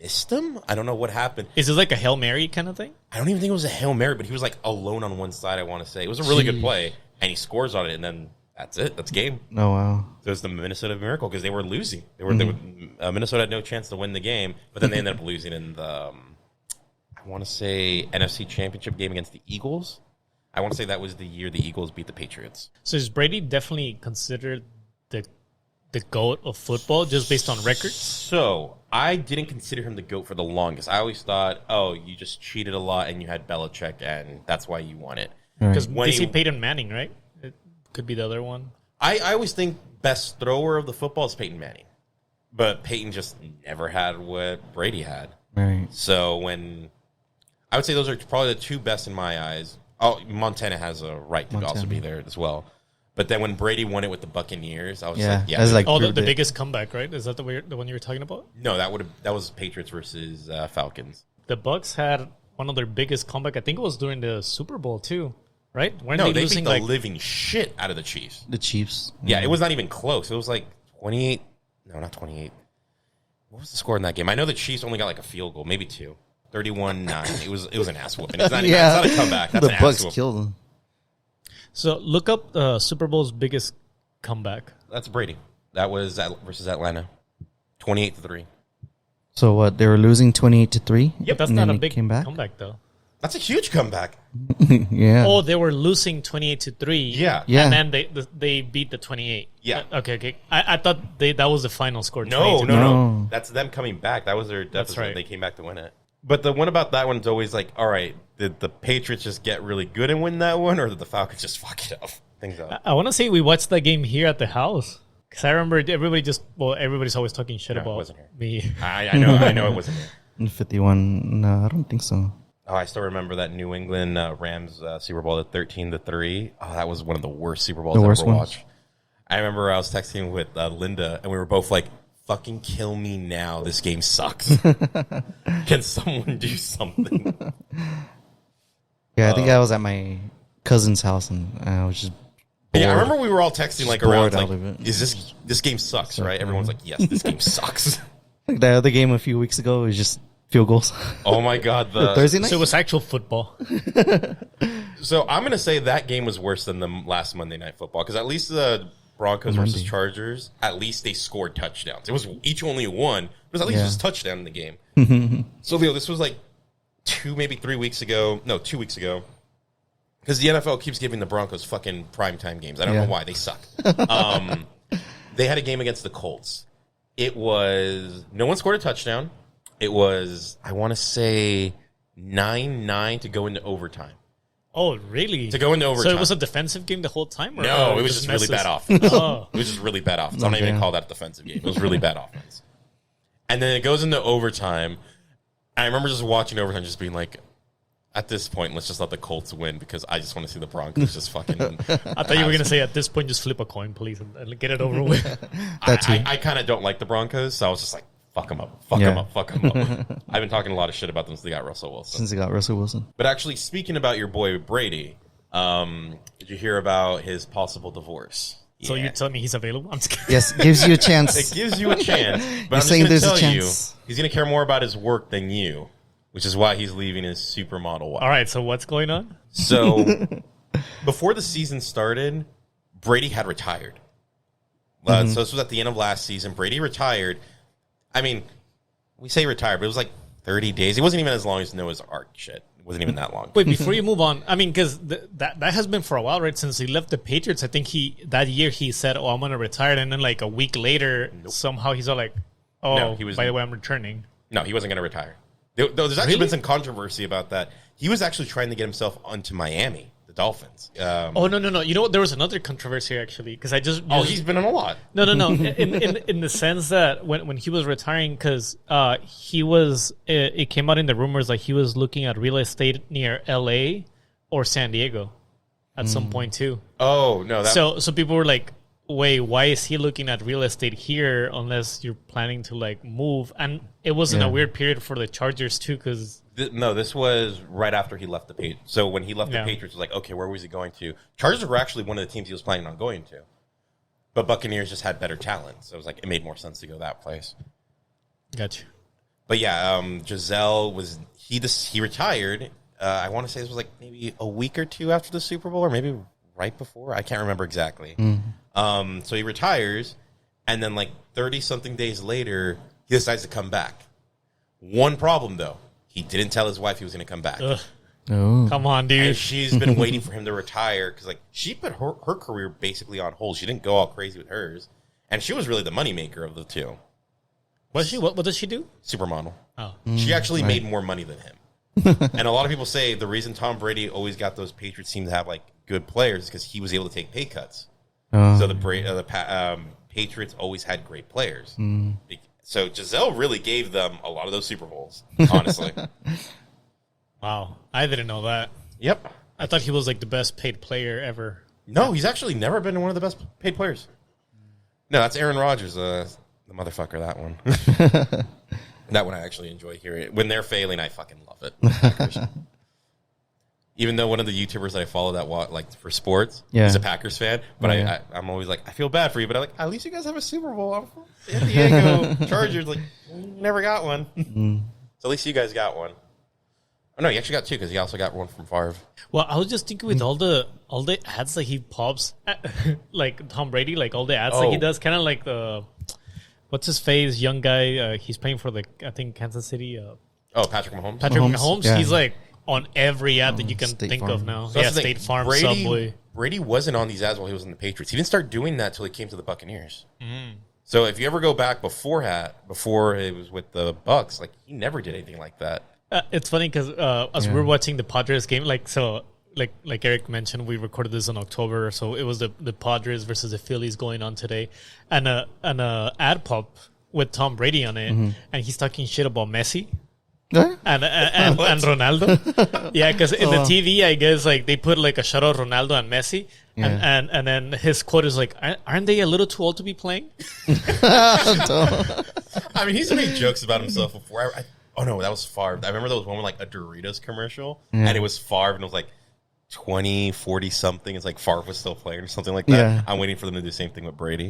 missed him. I don't know what happened. Is this like a Hail Mary kind of thing? I don't even think it was a Hail Mary, but he was like alone on one side, I want to say. It was a really good play. And he scores on it, and then that's it. That's game. Oh, wow. So it was the Minnesota Miracle because they were losing. Minnesota had no chance to win the game, but then they ended up losing in the, I want to say, NFC Championship game against the Eagles. I want to say that was the year the Eagles beat the Patriots. So is Brady definitely considered the GOAT of football just based on records? So I didn't consider him the GOAT for the longest. I always thought, oh, you just cheated a lot and you had Belichick, and that's why you won it. Because When they see he- Peyton Manning, right? It could be the other one. I always think best thrower of the football is Peyton Manning. But Peyton just never had what Brady had. Right. So when I would say those are probably the two best in my eyes. Oh, Montana has a right to also be there as well. But then when Brady won it with the Buccaneers, I was Yeah. like, yeah. That's like Oh, the proved it. biggest comeback, right? Is that the one you were talking about? No, that was Patriots versus Falcons. The Bucks had one of their biggest comeback. I think it was during the Super Bowl too, right? Weren't No, they losing beat the living shit out of the Chiefs. The Chiefs. Yeah, it was not even close. It was like 28. No, not 28. What was the score in that game? I know the Chiefs only got like a field goal, maybe two. 31-9. It was an ass whooping. It's not, it's not a comeback. That's the an Bucks ass whooping. killed them. So look up Super Bowl's biggest comeback. That's Brady. That was versus Atlanta. 28-3. So what? They were losing 28-3. Yep, that's and not then a they big came back. comeback though. That's a huge comeback. Yeah. Oh, they were losing 28-3. Yeah. Yeah. And then they beat the 28. Yeah. Okay. I thought that was the final score. No. 28-3. No. That's them coming back. That was their deficit. right. They came back to win it. But the one about that one's always like, all right, did the Patriots just get really good and win that one, or did the Falcons just fuck it up? Things up. I want to say we watched that game here at the house because I remember everybody's always talking shit No, it about wasn't here. me. I know it wasn't here. In 51. No, I don't think so. Oh, I still remember that New England Rams Super Bowl at 13-3. Oh, that was one of the worst Super Bowls The I've worst ever ones? watched. I remember I was texting with Linda, and we were both like, fucking kill me now. This game sucks. Can someone do something? Yeah, I think I was at my cousin's house and I was just bored. Yeah, I remember we were all texting like around, bored like, out of it. is this game sucks, right? Everyone's like, yes, this game sucks. Like the other game a few weeks ago was just field goals. Oh my God. Thursday night? So it was actual football. So I'm going to say that game was worse than the last Monday Night Football because at least the Broncos versus Chargers, at least they scored touchdowns. It was each only one, but at least it was a touchdown in the game. So, Leo, this was like 2 weeks ago. No, 2 weeks ago. Because the NFL keeps giving the Broncos fucking primetime games. I don't know why. They suck. They had a game against the Colts. It was, no one scored a touchdown. It was, I want to say, 9-9 to go into overtime. Oh, really? To go into overtime. So it was a defensive game the whole time? Or No, it was just really bad offense. Oh. It was just really bad offense. I'm not even going to call that a defensive game. It was really bad offense. And then it goes into overtime. I remember just watching overtime just being like, at this point, let's just let the Colts win because I just want to see the Broncos just fucking... I thought you were going to say at this point, just flip a coin, please, and get it over with. I kind of don't like the Broncos, so I was just like, fuck them up. Fuck them up. Fuck them up. I've been talking a lot of shit about them since they got Russell Wilson. Since they got Russell Wilson. But actually, speaking about your boy Brady, did you hear about his possible divorce? So Yeah. you're telling me he's available? I'm just kidding. Yes, gives you a chance. It gives you a chance. But I'm just saying going to there's a tell you, chance. he's going to care more about his work than you, which is why he's leaving his supermodel wife. All right, so what's going on? So before the season started, Brady had retired. So this was at the end of last season. Brady retired. I mean, we say retired, but it was like 30 days. It wasn't even as long as Noah's Ark shit. It wasn't even that long. Wait, before you move on, I mean, because that has been for a while, right? Since he left the Patriots, I think that year he said, "Oh, I'm gonna retire," and then like a week later, somehow he's all like, "Oh, No, he was- by the way, I'm returning." No, he wasn't going to retire. There's actually been some controversy about that. He was actually trying to get himself onto Miami, Dolphins. Oh no! You know what? There was another controversy actually because He's been in a lot. No. in the sense that when he was retiring, because he was it came out in the rumors like he was looking at real estate near L.A. or San Diego at some point too. Oh no! So people were like, wait, why is he looking at real estate here unless you're planning to like move? And it was in a weird period for the Chargers too, because this was right after he left the Patriots. So when he left the Patriots, it was like, okay, where was he going to? Chargers were actually one of the teams he was planning on going to, but Buccaneers just had better talent, so it was like it made more sense to go that place. Gotcha. But yeah, Giselle was he retired. I want to say this was like maybe a week or two after the Super Bowl, or maybe right before. I can't remember exactly. So he retires, and then like 30-something days later, he decides to come back. One problem, though. He didn't tell his wife he was going to come back. Oh. Come on, dude. And she's been waiting for him to retire because like she put her career basically on hold. She didn't go all crazy with hers. And she was really the moneymaker of the two. Was she? What does she do? Supermodel. Oh. She actually made more money than him. And a lot of people say the reason Tom Brady always got those Patriots teams to have like good players is because he was able to take pay cuts. So the Patriots always had great players. So Giselle really gave them a lot of those Super Bowls, honestly. Wow. I didn't know that. Yep. I thought he was like the best paid player ever. No, he's actually never been one of the best paid players. No, that's Aaron Rodgers, the motherfucker, that one. That one I actually enjoy hearing. When they're failing, I fucking love it. Even though one of the YouTubers that I follow that like for sports is a Packers fan, but I'm always like, I feel bad for you, but I'm like, at least you guys have a Super Bowl. I'm from San Diego Chargers, like, never got one. So at least you guys got one. Oh no, he actually got two because he also got one from Favre. Well, I was just thinking with all the ads that he pops, like Tom Brady, like all the ads that he does, kind of like the what's his face young guy. He's playing for I think Kansas City. Patrick Mahomes. Patrick Mahomes. He's like on every ad that you can think of now. So State Farm, Subway. Brady wasn't on these ads while he was in the Patriots. He didn't start doing that until he came to the Buccaneers. So if you ever go back before it was with the Bucs, like he never did anything like that. It's funny because as we were watching the Padres game, like Eric mentioned, we recorded this in October, so it was the Padres versus the Phillies going on today, and an ad pop with Tom Brady on it, and he's talking shit about Messi. And Ronaldo. Yeah, because in the TV, I guess like they put like a shot of Ronaldo and Messi, and then his quote is like, "Aren't they a little too old to be playing?" I mean, he's made jokes about himself before. Oh no, that was Favre. I remember there was one with like a Doritos commercial, and it was Favre, and it was like 20, 40 something. It's like Favre was still playing or something like that. Yeah. I'm waiting for them to do the same thing with Brady.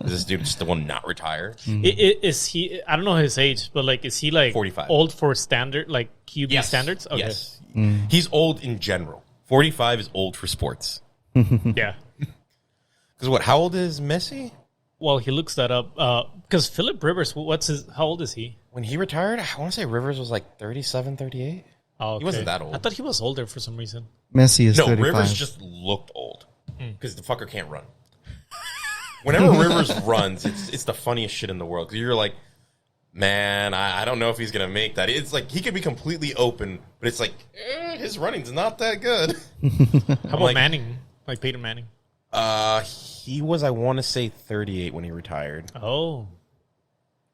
This dude just will not retire. Is he? I don't know his age, but like, is he like 45? Old for standard, like QB standards? Okay. Yes, he's old in general. 45 is old for sports. Yeah. Because what? How old is Messi? Well, he looks that up. Because Phillip Rivers, how old is he? When he retired, I want to say Rivers was like 37, 38. Oh, okay. He wasn't that old. I thought he was older for some reason. Messi is 35. Rivers just looked old because the fucker can't run. Whenever Rivers runs, it's the funniest shit in the world because you're like, man, I don't know if he's going to make that. It's like he could be completely open, but it's like, his running's not that good. How about Manning? Like Peyton Manning? He was, I want to say, 38 when he retired. Oh,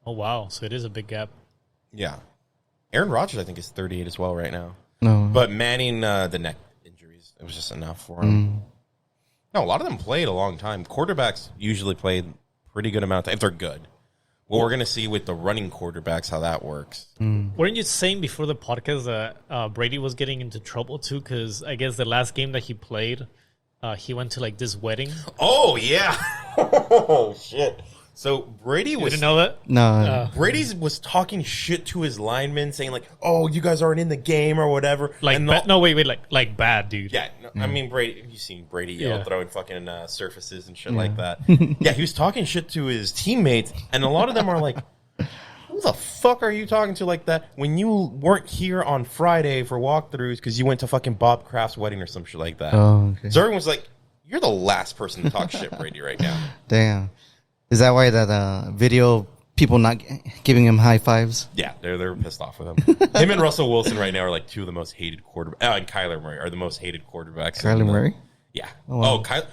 wow. So it is a big gap. Yeah. Aaron Rodgers, I think, is 38 as well right now. No. But Manning, the neck injuries, it was just enough for him. No, a lot of them played a long time. Quarterbacks usually played pretty good amount of time, if they're good. Well, we're going to see with the running quarterbacks how that works. Weren't you saying before the podcast that Brady was getting into trouble, too? Because I guess the last game that he played, he went to, like, this wedding. Oh, yeah. Oh, shit. So Brady was... You didn't know that? No. Brady was talking shit to his linemen, saying like, "Oh, you guys aren't in the game or whatever." Like, like bad, dude. Yeah, no, I mean Brady. You've seen Brady yell, throwing fucking surfaces and shit like that. Yeah, he was talking shit to his teammates, and a lot of them are like, "Who the fuck are you talking to like that? When you weren't here on Friday for walkthroughs because you went to fucking Bob Kraft's wedding or some shit like that." Oh, okay. So everyone's like, "You're the last person to talk shit, Brady, right now." Damn. Is that why that video people not giving him high fives. Yeah, they're pissed off with him. Him and Russell Wilson right now are like two of the most hated quarterbacks. And Kyler Murray are the most hated quarterbacks. Kyler Murray? Yeah. Oh, wow. Kyler.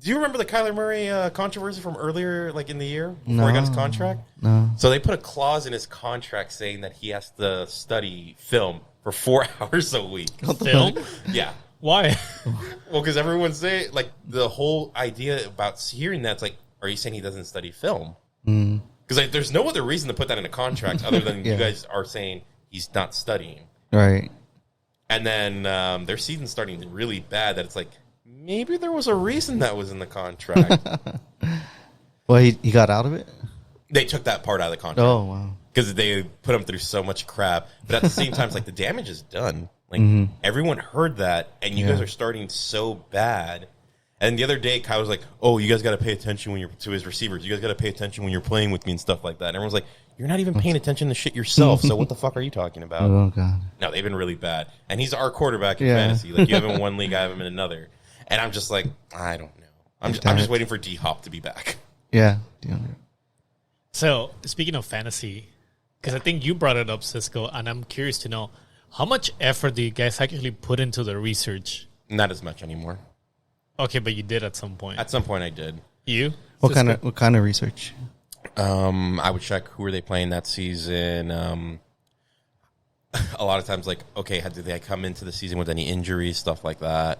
Do you remember the Kyler Murray controversy from earlier, like in the year before he got his contract? No. So they put a clause in his contract saying that he has to study film for 4 hours a week. Film? Yeah. Why? Well, because everyone's saying, like, the whole idea about hearing that's like, are you saying he doesn't study film? Because like, there's no other reason to put that in a contract other than Yeah. you guys are saying he's not studying. Right. And then their season's starting really bad that it's like, maybe there was a reason that was in the contract. Well, he got out of it? They took that part out of the contract. Oh, wow. Because they put him through so much crap. But at the same time, it's like the damage is done. Like everyone heard that, and you guys are starting so bad. And the other day, Kyle was like, "Oh, you guys got to pay attention when you're to his receivers. You guys got to pay attention when you're playing with me and stuff like that." And everyone's like, "You're not even paying attention to shit yourself. So what the fuck are you talking about?" Oh, God. No, they've been really bad. And he's our quarterback in Yeah. fantasy. Like you have him in one league, I have him in another. And I'm just like, I don't know. I'm just waiting for D Hop to be back. Yeah. So, speaking of fantasy, because I think you brought it up, Cisco, and I'm curious to know, how much effort do you guys actually put into the research? Not as much anymore. Okay, but you did at some point. At some point, I did. You? What Cisco? kind of research? I would check who are they playing that season. A lot of times, like, okay, how did they come into the season with any injuries, stuff like that?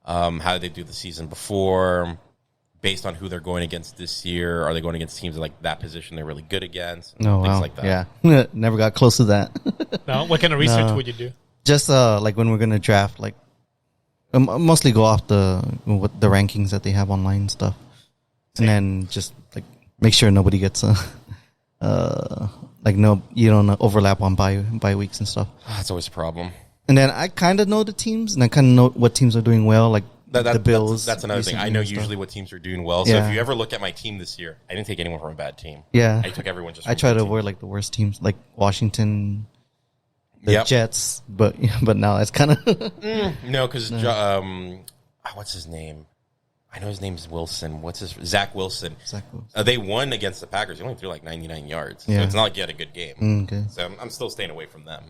How did they do the season before? Based on who they're going against this year, are they going against teams like that position they're really good against? Oh, Things wow. like that. Yeah. Never got close to that. No? What kind of research No. would you do? Just like when we're going to draft, like mostly go off the rankings that they have online and stuff. And then just like make sure nobody gets like no, you don't overlap on bye weeks and stuff. That's always a problem. And then I kind of know the teams, and I kind of know what teams are doing well, like the Bills. That's another thing. I know usually what teams are doing well. So Yeah. if you ever look at my team this year, I didn't take anyone from a bad team. Yeah. I took everyone just. I from try good to teams. avoid like the worst teams, like Washington, the Yep. Jets, but now it's kind of No, because what's his name? I know his name's Wilson. Zach Wilson? Zach Wilson. They won against the Packers. He only threw like 99 yards. So Yeah. it's not like he had a good game. okay. So I'm still staying away from them.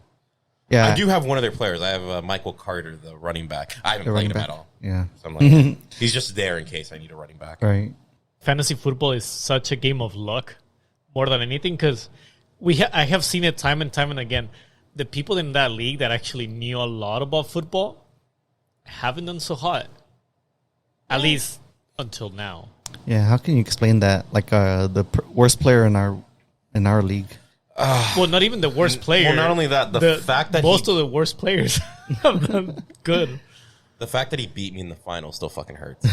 Yeah, I do have one of their players. I have Michael Carter, the running back. I haven't the played running him back. at all. Yeah, So I'm like, he's just there in case I need a running back. right. Fantasy football is such a game of luck more than anything because I have seen it time and time and again. The people in that league that actually knew a lot about football haven't done so hot, at least until now. Yeah, how can you explain that? Like the worst player in our league. Well, not even the worst player. Well, not only that, the fact that most of the worst players have done good. The fact that he beat me in the final still fucking hurts.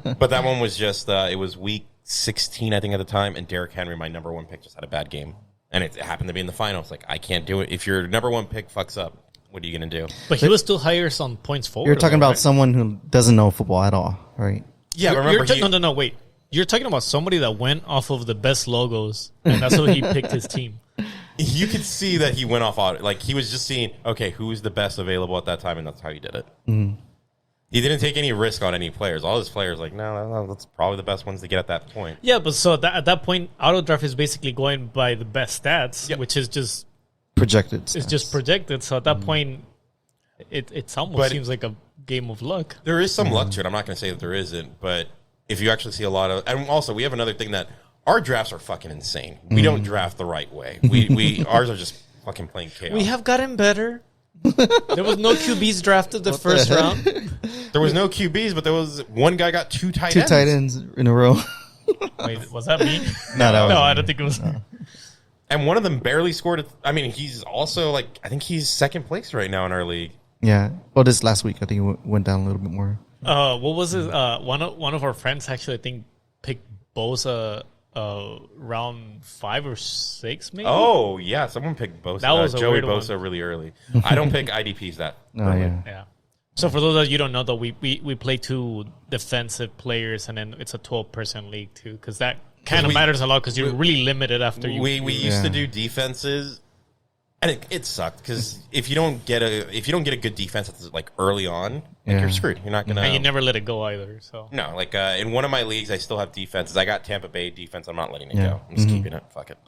But that one was just, it was week 16, I think, at the time, and Derrick Henry, my number one pick, just had a bad game. And it happened to be in the final. It's like, I can't do it. If your number one pick fucks up, what are you going to do? But he was still higher on points forward. You're talking though, about right? someone who doesn't know football at all, right? Yeah, You're remember, no, wait. You're talking about somebody that went off of the best logos, and that's how he picked his team. you could see that he went off on, like, he was just seeing, okay, who's the best available at that time, and that's how he did it. He didn't take any risk on any players. All his players, like, no, that's probably the best ones to get at that point. Yeah, but so at that point, auto draft is basically going by the best stats, Yep. which is just Projected. it's stats. just projected. So at that point, it almost But- seems like a game of luck. There is some luck to it. I'm not going to say that there isn't, but if you actually see a lot of, and also we have another thing that our drafts are fucking insane. We don't draft the right way. We ours are just fucking plain chaos. We have gotten better. There was no QBs drafted the first heck? round. There was no QBs, but there was one guy got two tight two ends. tight ends in a row. Wait, was that me? No, that No, wasn't I me. don't think it was. And one of them barely scored. I mean, he's also like, I think he's second place right now in our league. Yeah. Well, this last week I think it went down a little bit more. What was it? One of our friends actually, I think, picked Bosa round 5 or 6, maybe. Oh yeah, someone picked Bosa. That was a Joey weird Bosa one. really early. I don't pick IDPs that. Oh early. yeah. Yeah. So for those that you don't know, though, we play 2 defensive players, and then it's a 12-person league too, because that kind of we- matters a lot because you're really limited after you. We used to Yeah. do defenses, and it sucked because if you don't get a good defense that's like early on, like Yeah. you're screwed. You're not gonna. and you never let it go either. So No, like in one of my leagues, I still have defenses. I got Tampa Bay defense. I'm not letting it Yeah. go. I'm just keeping it. Fuck it.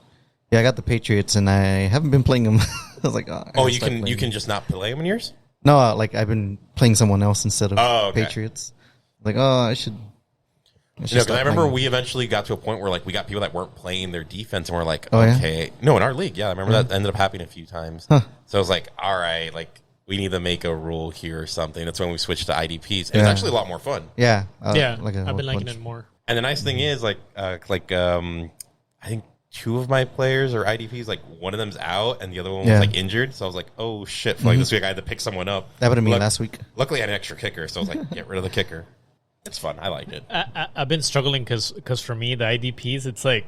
Yeah, I got the Patriots, and I haven't been playing them. I was like, Oh, you can just not play them in yours? No, like I've been playing someone else instead of okay. Patriots. Like, I should. Because I remember we eventually got to a point where like we got people that weren't playing their defense, and we're like, Oh, yeah? okay, no, in our league, yeah, I remember that ended up happening a few times. Huh. So I was like, all right, like we need to make a rule here or something. That's when we switched to IDPs. It was Yeah. actually a lot more fun. Yeah, Yeah, like I've been liking it more. And the nice thing is, I think 2 of my players are IDPs. Like one of them's out, and the other one was Yeah. like injured. So I was like, oh shit! For like this week, I had to pick someone up. That would have been last week. Luckily, I had an extra kicker, so I was like, get rid of the kicker. It's fun. I liked it. I've been struggling because for me the IDPs, it's like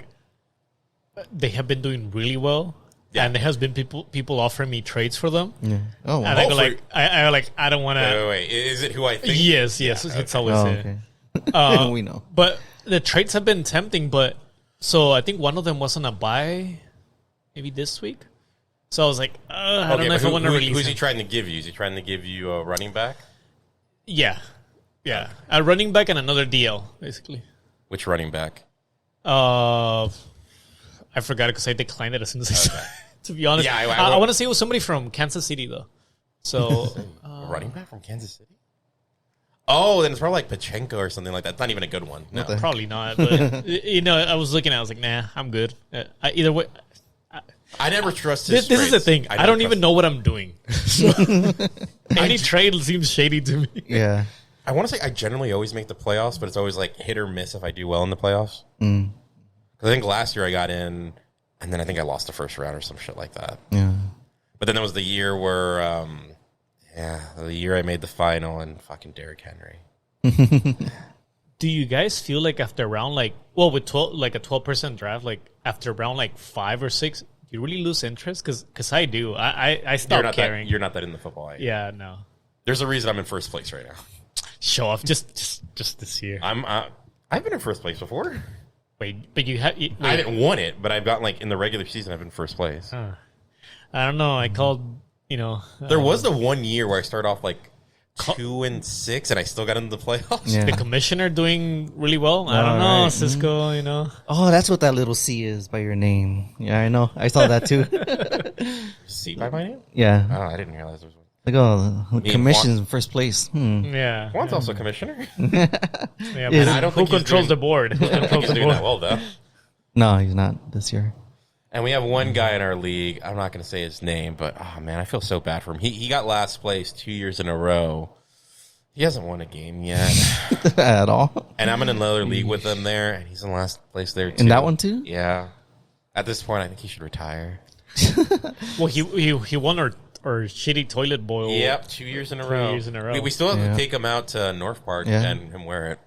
they have been doing really well, Yeah. and there has been people offering me trades for them, Yeah. Oh, and wow. I go like I don't want to. Wait. Is it who I think? Yes, Yeah, it's okay. always Oh, it. okay. We know. But the trades have been tempting. But so I think one of them wasn't a buy, maybe this week. So I was like, I don't know if I want to release. Who's he him. trying to give you? Is he trying to give you a running back? Yeah, a running back and another DL basically. Which running back? I forgot it because I declined it as soon as I saw it, to be honest. Yeah, I want to say it was somebody from Kansas City though. So A running back from Kansas City? Oh, then it's probably like Pachenko or something like that. It's not even a good one. No. probably not. But I was looking. I was like, nah, I'm good. Either way. I never trust his This is the trades. thing. I don't even know what I'm doing. Any I- trade seems shady to me. Yeah. I want to say I generally always make the playoffs, but it's always like hit or miss if I do well in the playoffs. Because I think last year I got in, and then I think I lost the first round or some shit like that. Yeah. But then there was the year where, the year I made the final and fucking Derrick Henry. Do you guys feel like after round with 12, like a 12% draft, like after round 5 or 6, you really lose interest? Because I do. I stopped caring. You're not that in the football. Yeah, no. There's a reason I'm in first place right now. Show off just this year. I've been in first place before. Wait, but you had. I didn't want it, but I've got in the regular season I've been first place. I don't know. I called. There was the one year where I started off 2-6, and I still got into the playoffs. Yeah. the commissioner doing really well. I don't know, right. Cisco. Oh, that's what that little C is by your name. Yeah, I know. I saw that too. See by my name? Yeah. Oh, I didn't realize there was one. Like, the Me and commission's in first place. Yeah. Juan's also commissioner. Yeah, Yeah, but I don't who think he's controls doing- the board? Who I think controls he's the doing that board? well, though. No, he's not this year. And we have one guy in our league. I'm not going to say his name, but oh man, I feel so bad for him. He got last place 2 years in a row. He hasn't won a game yet. At all. And I'm in another league with him there, and he's in last place there too. In that one too? Yeah. At this point, I think he should retire. Well, he won our shitty toilet boil. Yep, 2 years in a row. years in a row. We still have Yeah. to take him out to North Park Yeah. and him wear it.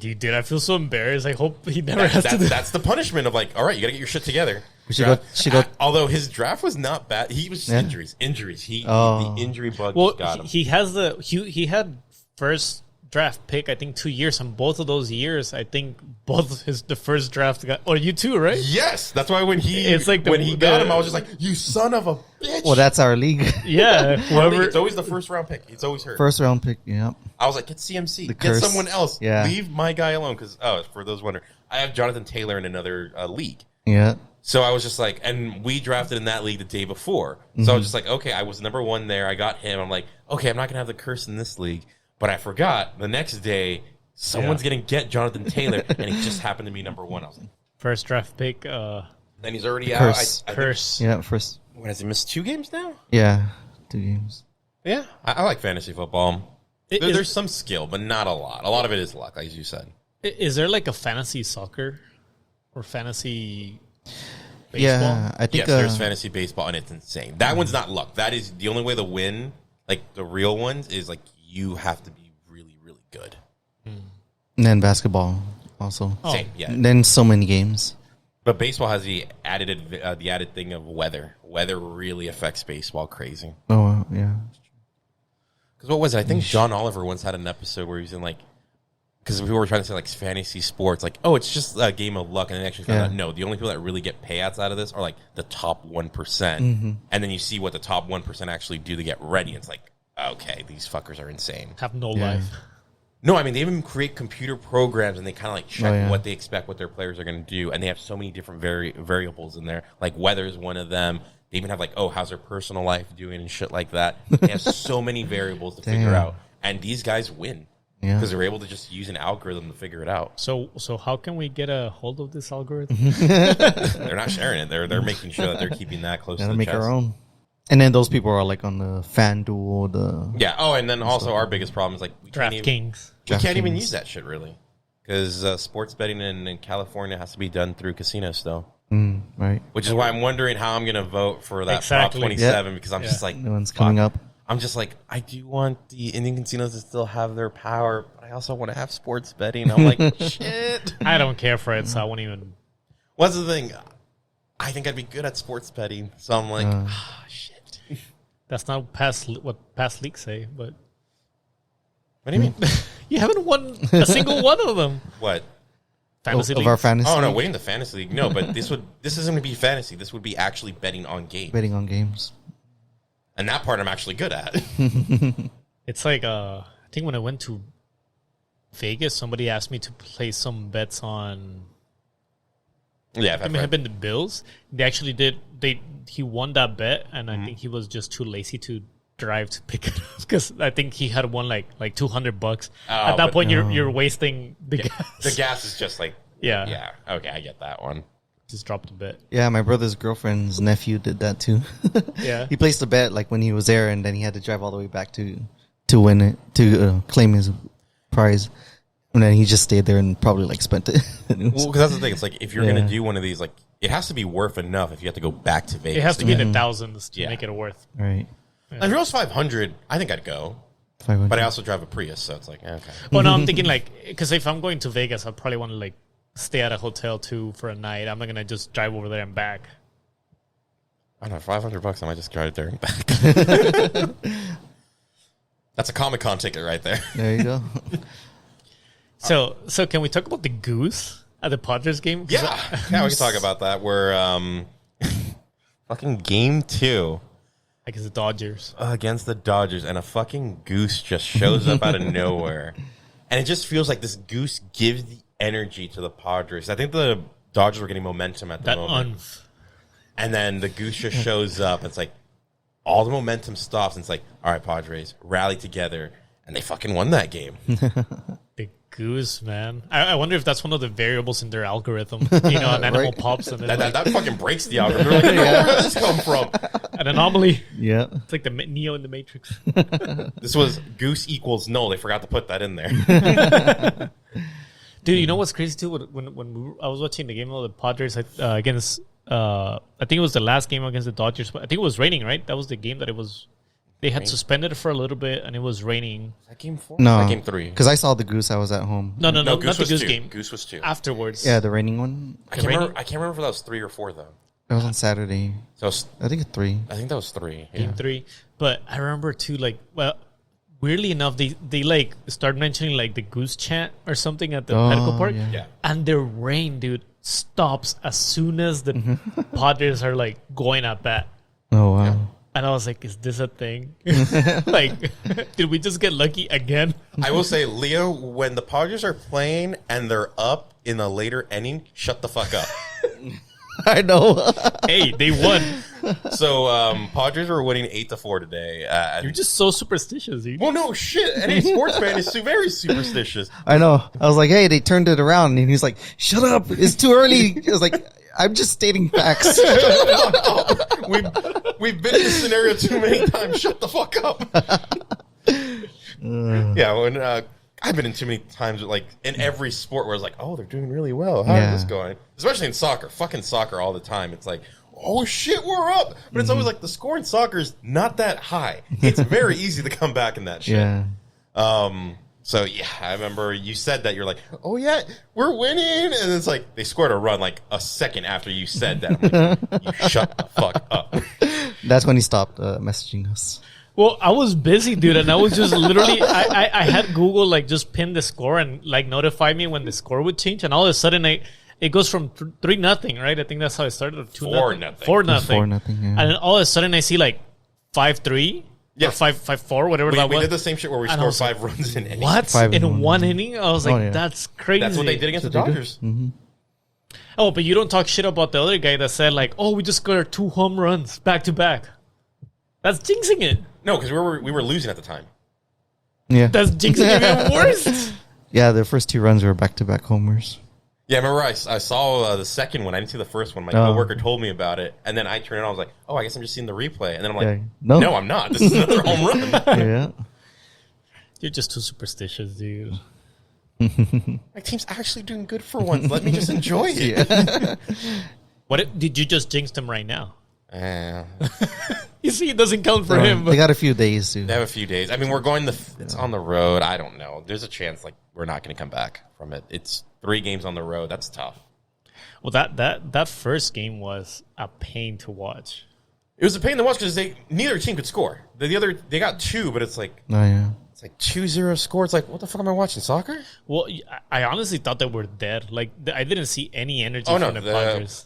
Dude, I feel so embarrassed. I hope he never has to do that. That's the punishment of all right, you got to get your shit together. We should go. Although his draft was not bad, he was Yeah. injuries. Oh. The injury bug Well, got him. he has he had first draft pick. I think 2 years. And both of those years, I think the first draft got. Or you too, right? Yes, that's why when he It's like when he got him, I was just like, "You son of a bitch!" Well, that's our league. Yeah. I think Whoever. it's always the first round pick. It's always her. First round pick. Yeah. I was like, "Get CMC, get curse. someone else. Yeah. Leave my guy alone." Because for those wondering, I have Jonathan Taylor in another league. Yeah. So I was just like, and we drafted in that league the day before. So I was just like, okay, I was number one there. I got him. I'm like, okay, I'm not gonna have the curse in this league. But I forgot the next day someone's gonna get Jonathan Taylor, and he just happened to be number one. I was like, First draft pick. and he's already Curse. out. I think- Curse. Yeah. First. what has he missed 2 games now? Yeah. 2 games. Yeah, I like fantasy football. Is- There's some skill, but not a lot. A lot of it is luck, as you said. Is there like a fantasy soccer or fantasy baseball? Yeah. I think. Yes, there's fantasy baseball, and it's insane. That one's not luck. That is the only way to win. Like the real ones is you have to be really, really good. And then basketball also. Oh. Same, yeah. And then so many games. But baseball has the added thing of weather. Weather really affects baseball crazy. Oh yeah. Because what was it? I think John Oliver once had an episode where he was in because we were trying to say fantasy sports, it's just a game of luck, and then actually found out no, the only people that really get payouts out of this are the top 1%, and then you see what the top 1% actually do to get ready. It's okay, these fuckers are insane. Have no life. No, I mean, they even create computer programs and they kind of like check yeah. what they expect what their players are going to do. And they have so many different variables in there. Like weather is one of them. They even have like, oh, how's their personal life doing and shit like that. They have so many variables to figure out. And these guys win because they're able to just use an algorithm to figure it out. So how can we get a hold of this algorithm? They're not sharing it. They're making sure that they're keeping that close to the make chest. our own. And then those people are like on the FanDuel, Yeah. Oh, and then also our biggest problem is like we can't even DraftKings. use that shit really because sports betting in California has to be done through casinos still. Right. Which is why I'm wondering how I'm going to vote for that Prop 27 because I'm just like, New one's coming up. I'm just like, I do want the Indian casinos to still have their power, but I also want to have sports betting. I'm like, shit. I don't care for it, so I won't even. What's the thing? I think I'd be good at sports betting, so I'm like, shit. That's not what past leaks say, but What do you mean? you haven't won a single one of them. What? Fantasy Of league. our fantasy. Oh no, waiting the fantasy league. No, but this isn't going to be fantasy. This would be actually betting on games, Betting on games. and that part I'm actually good at. It's like I think when I went to Vegas, somebody asked me to place some bets on. Yeah, It may have been the Bills. They actually did. He won that bet, and I think he was just too lazy to drive to pick it up because I think he had won like $200. At that point, you're wasting the gas. The gas is just like Yeah. Okay, I get that one. Just dropped a bet. Yeah, my brother's girlfriend's nephew did that too. Yeah. He placed a bet like when he was there, and then he had to drive all the way back to win it, to claim his prize. And then he just stayed there and probably like spent it. Well, because that's the thing. It's like if you're going to do one of these, like it has to be worth enough. If you have to go back to Vegas, It has to be in get the thousands to Yeah. make it worth. Right. If it was 500, I think I'd go. 500. But I also drive a Prius, so it's like okay. Well, no, I'm thinking like because if I'm going to Vegas, I'd probably want to like stay at a hotel too for a night. I'm not gonna just drive over there and back. I don't know, $500. I might just drive there and back. That's a Comic-Con ticket right there. There you go. So can we talk about the goose at the Padres game? 'Cause Yeah, we can talk about that. We're fucking game 2 I guess the Dodgers. against the Dodgers, and a fucking goose just shows up out of nowhere, and it just feels like this goose gives the energy to the Padres. I think the Dodgers were getting momentum at the That moment, and then the goose just shows up. It's like all the momentum stops, and it's like, all right, Padres, rally together, and they fucking won that game. The goose, man. I wonder if that's one of the variables in their algorithm. You know, an animal Right. pops and then That fucking breaks the algorithm. They're like, where did this come from? an anomaly. Yeah. It's like the Neo in the Matrix. This was goose equals null. They forgot to put that in there. Dude, you know what's crazy too? When I was watching the game of the Padres against, I think it was the last game against the Dodgers. But I think it was raining, right? That was the game that it was. They had suspended it for a little bit, and it was raining. That game 4? No. That game 3. Because I saw the goose. I was at home. No, not the was goose 2. game. Goose was 2. Afterwards, Yeah, the raining one. I can't remember if that was 3 or 4 though. That was on Saturday. So I think it's 3. I think that was 3. Yeah. game 3. But I remember too, like, well, weirdly enough, they like start mentioning like the goose chant or something at the Petco Park, yeah. Yeah. and the rain, dude, stops as soon as the Padres are like going at bat. Oh, wow. And I was like, is this a thing? Like, did we just get lucky again? I will say, Leo, when the Padres are playing and they're up in a later inning, shut the fuck up. I know. Hey, they won. So Padres were winning 8-4 today. You're just so superstitious, dude. Well, no shit. Any sports fan is very superstitious. I know. I was like, hey, they turned it around. And he's like, shut up. It's too early. I was like, I'm just stating facts. We've been in this scenario too many times. Shut the fuck up. Yeah, when I've been in too many times, like in every sport, where it's like, oh, they're doing really well. How is this going? Especially in soccer, fucking soccer all the time. It's like, oh shit, we're up. But it's always like the score in soccer is not that high. It's very easy to come back in that shit. Yeah. So yeah, I remember you said that. You're like, oh yeah, we're winning, and it's like they scored a run like a second after you said that. I'm like, you shut the fuck up. That's when he stopped messaging us. Well, I was busy, dude, and I was just literally, I had Google like just pin the score and like notify me when the score would change, and all of a sudden it goes from 3-0, right? I think that's how it started. 2-0. 4-0. 4-0. 4-0, yeah. And then all of a sudden I see like 5-3, Yeah. Or 5-4, whatever that We was. did the same shit where we And I scored was like, 5 runs in innings. What? Five In in one one. inning? I was like, yeah. that's crazy. That's what they did against the Dodgers. Oh, but you don't talk shit about the other guy that said, like, oh, we just scored 2 home runs back to back. That's jinxing it. No, because we were losing at the time. Yeah. That's jinxing it even worse. Yeah, their first 2 runs were back-to-back homers. Yeah, I remember I saw the second one. I didn't see the first one. My Oh. coworker told me about it, and then I turned it on. I was like, "Oh, I guess I'm just seeing the replay." And then I'm like, Yeah. No. "No, I'm not. This is another home run." Yeah. You're just too superstitious, dude. My team's actually doing good for once. Let me just enjoy it. Did you just jinx him right now? Yeah. You see, it doesn't count for him. They got a few days to. They have a few days. I mean, we're going it's on the road. I don't know. There's a chance like we're not going to come back from it. It's 3 games on the road. That's tough. Well, that first game was a pain to watch. It was a pain to watch because neither team could score. They got 2, but it's like Oh, yeah. it's like 2-0 score. It's like, what the fuck am I watching, soccer? Well, I honestly thought they were dead. Like, I didn't see any energy Oh, no, from the the- Padres.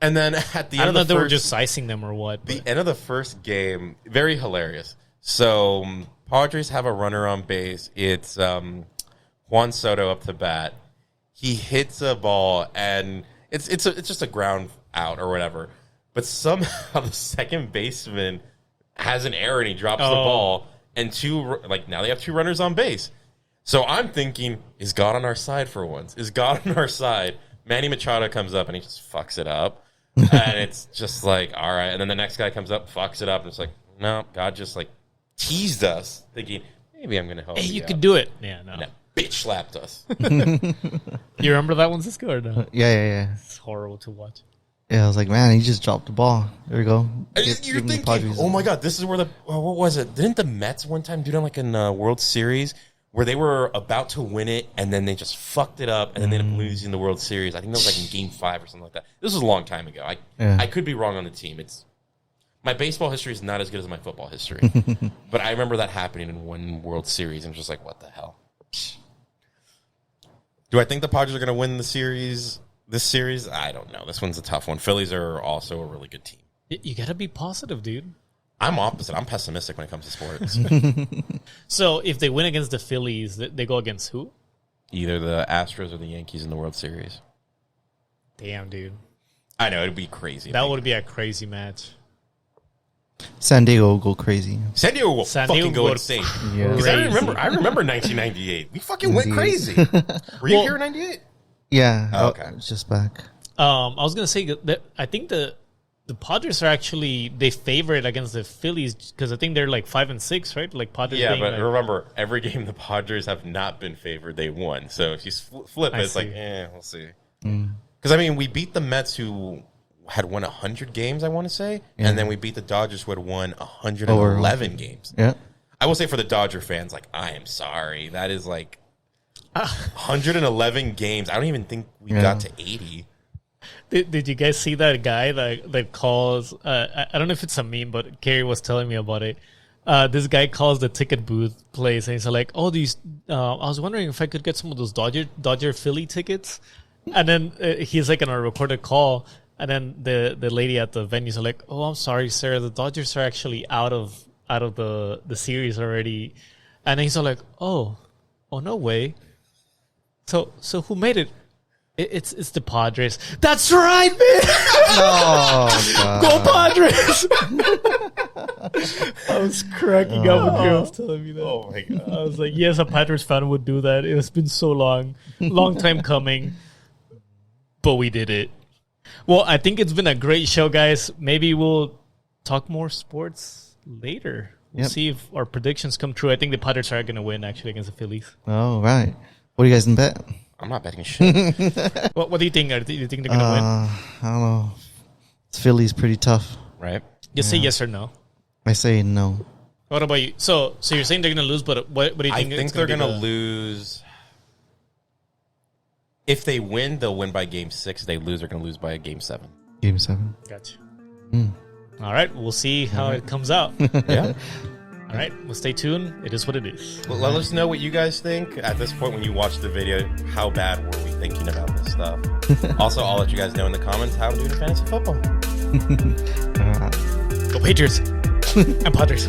And then at the I end don't of know the if they were first, just icing them or what. the but- end of the first game, very hilarious. So Padres have a runner on base. It's Juan Soto up to bat. He hits a ball, and it's just a ground out or whatever. But somehow the second baseman has an error and he drops the ball, and now they have 2 runners on base. So I'm thinking, is God on our side for once? Is God on our side? Manny Machado comes up and he just fucks it up. And it's just like, all right. And then the next guy comes up, fucks it up, and it's like, no, God just like teased us, thinking maybe I'm gonna help. Hey, you out. could do it. Yeah, no. No, bitch slapped us. You remember that one, Cisco, or no? Yeah. It's horrible to watch. Yeah, I was like, man, he just dropped the ball. There we go. You're thinking, oh my God, this is where what was it? Didn't the Mets one time do that like in the World Series where they were about to win it and then they just fucked it up and then they ended up losing the World Series? I think that was like in Game 5 or something like that. This was a long time ago. I could be wrong on the team. My baseball history is not as good as my football history. But I remember that happening in one World Series. I'm just like, what the hell? Do I think the Padres are going to win the series? This series? I don't know. This one's a tough one. Phillies are also a really good team. You gotta be positive, dude. I'm opposite. I'm pessimistic when it comes to sports. So if they win against the Phillies, they go against who? Either the Astros or the Yankees in the World Series. Damn, dude. I know, it'd be crazy. That would be a crazy match. San Diego will go crazy. San Diego will San fucking Diego go would- insane. Yeah. Because I Crazy. remember 1998. We fucking went Indeed. crazy. Were you Well- here in 98? Yeah. Oh, okay. It's just back. I was gonna say that I think the Padres are actually they favor it against the Phillies because I think they're like 5-6, right? Like Padres. Yeah, being but like, remember, every game the Padres have not been favored, they won. So if you flip it, I it's like, see. we'll see. Because, I mean, we beat the Mets who had won 100 games, I want to say, and then we beat the Dodgers who had won 111 games. Yeah. I will say for the Dodger fans, like, I am sorry. That is like 111 games. I don't even think we got to 80. Did you guys see that guy that calls? I don't know if it's a meme, but Carrie was telling me about it. This guy calls the ticket booth place and he's like, "Oh, these. I was wondering if I could get some of those Dodger Philly tickets." And then he's like on a recorded call, and then the lady at the venues are like, "Oh, I'm sorry, sir. The Dodgers are actually out of the series already." And he's all like, "Oh, no way." So who made it? It's the Padres. That's right, man. Oh, God. Go Padres! I was cracking up when you was telling me that. Oh, my God. I was like, yes, a Padres fan would do that. It has been so long time coming, but we did it. Well, I think it's been a great show, guys. Maybe we'll talk more sports later. We'll Yep. see if our predictions come true. I think the Padres are going to win, actually, against the Phillies. Oh, right. What do you guys in bet? I'm not betting shit. What do you think? Do you think they're going to win? I don't know. Philly's pretty tough. Right? Just say yes or no. I say no. What about you? So you're saying they're going to lose, but what do you I think? think it's they're going going to lose. If they win, they'll win by game 6. If they lose, they're going to lose by game 7. Game 7. Gotcha. All right, we'll see how it comes out. Yeah. All right, well, stay tuned. It is what it is. Well, let us know what you gues think at this point when you watch the video. How bad were we thinking about this stuff? Also, I'll let you guys know in the comments how I'm doing in fantasy football. Go Patriots and Padres.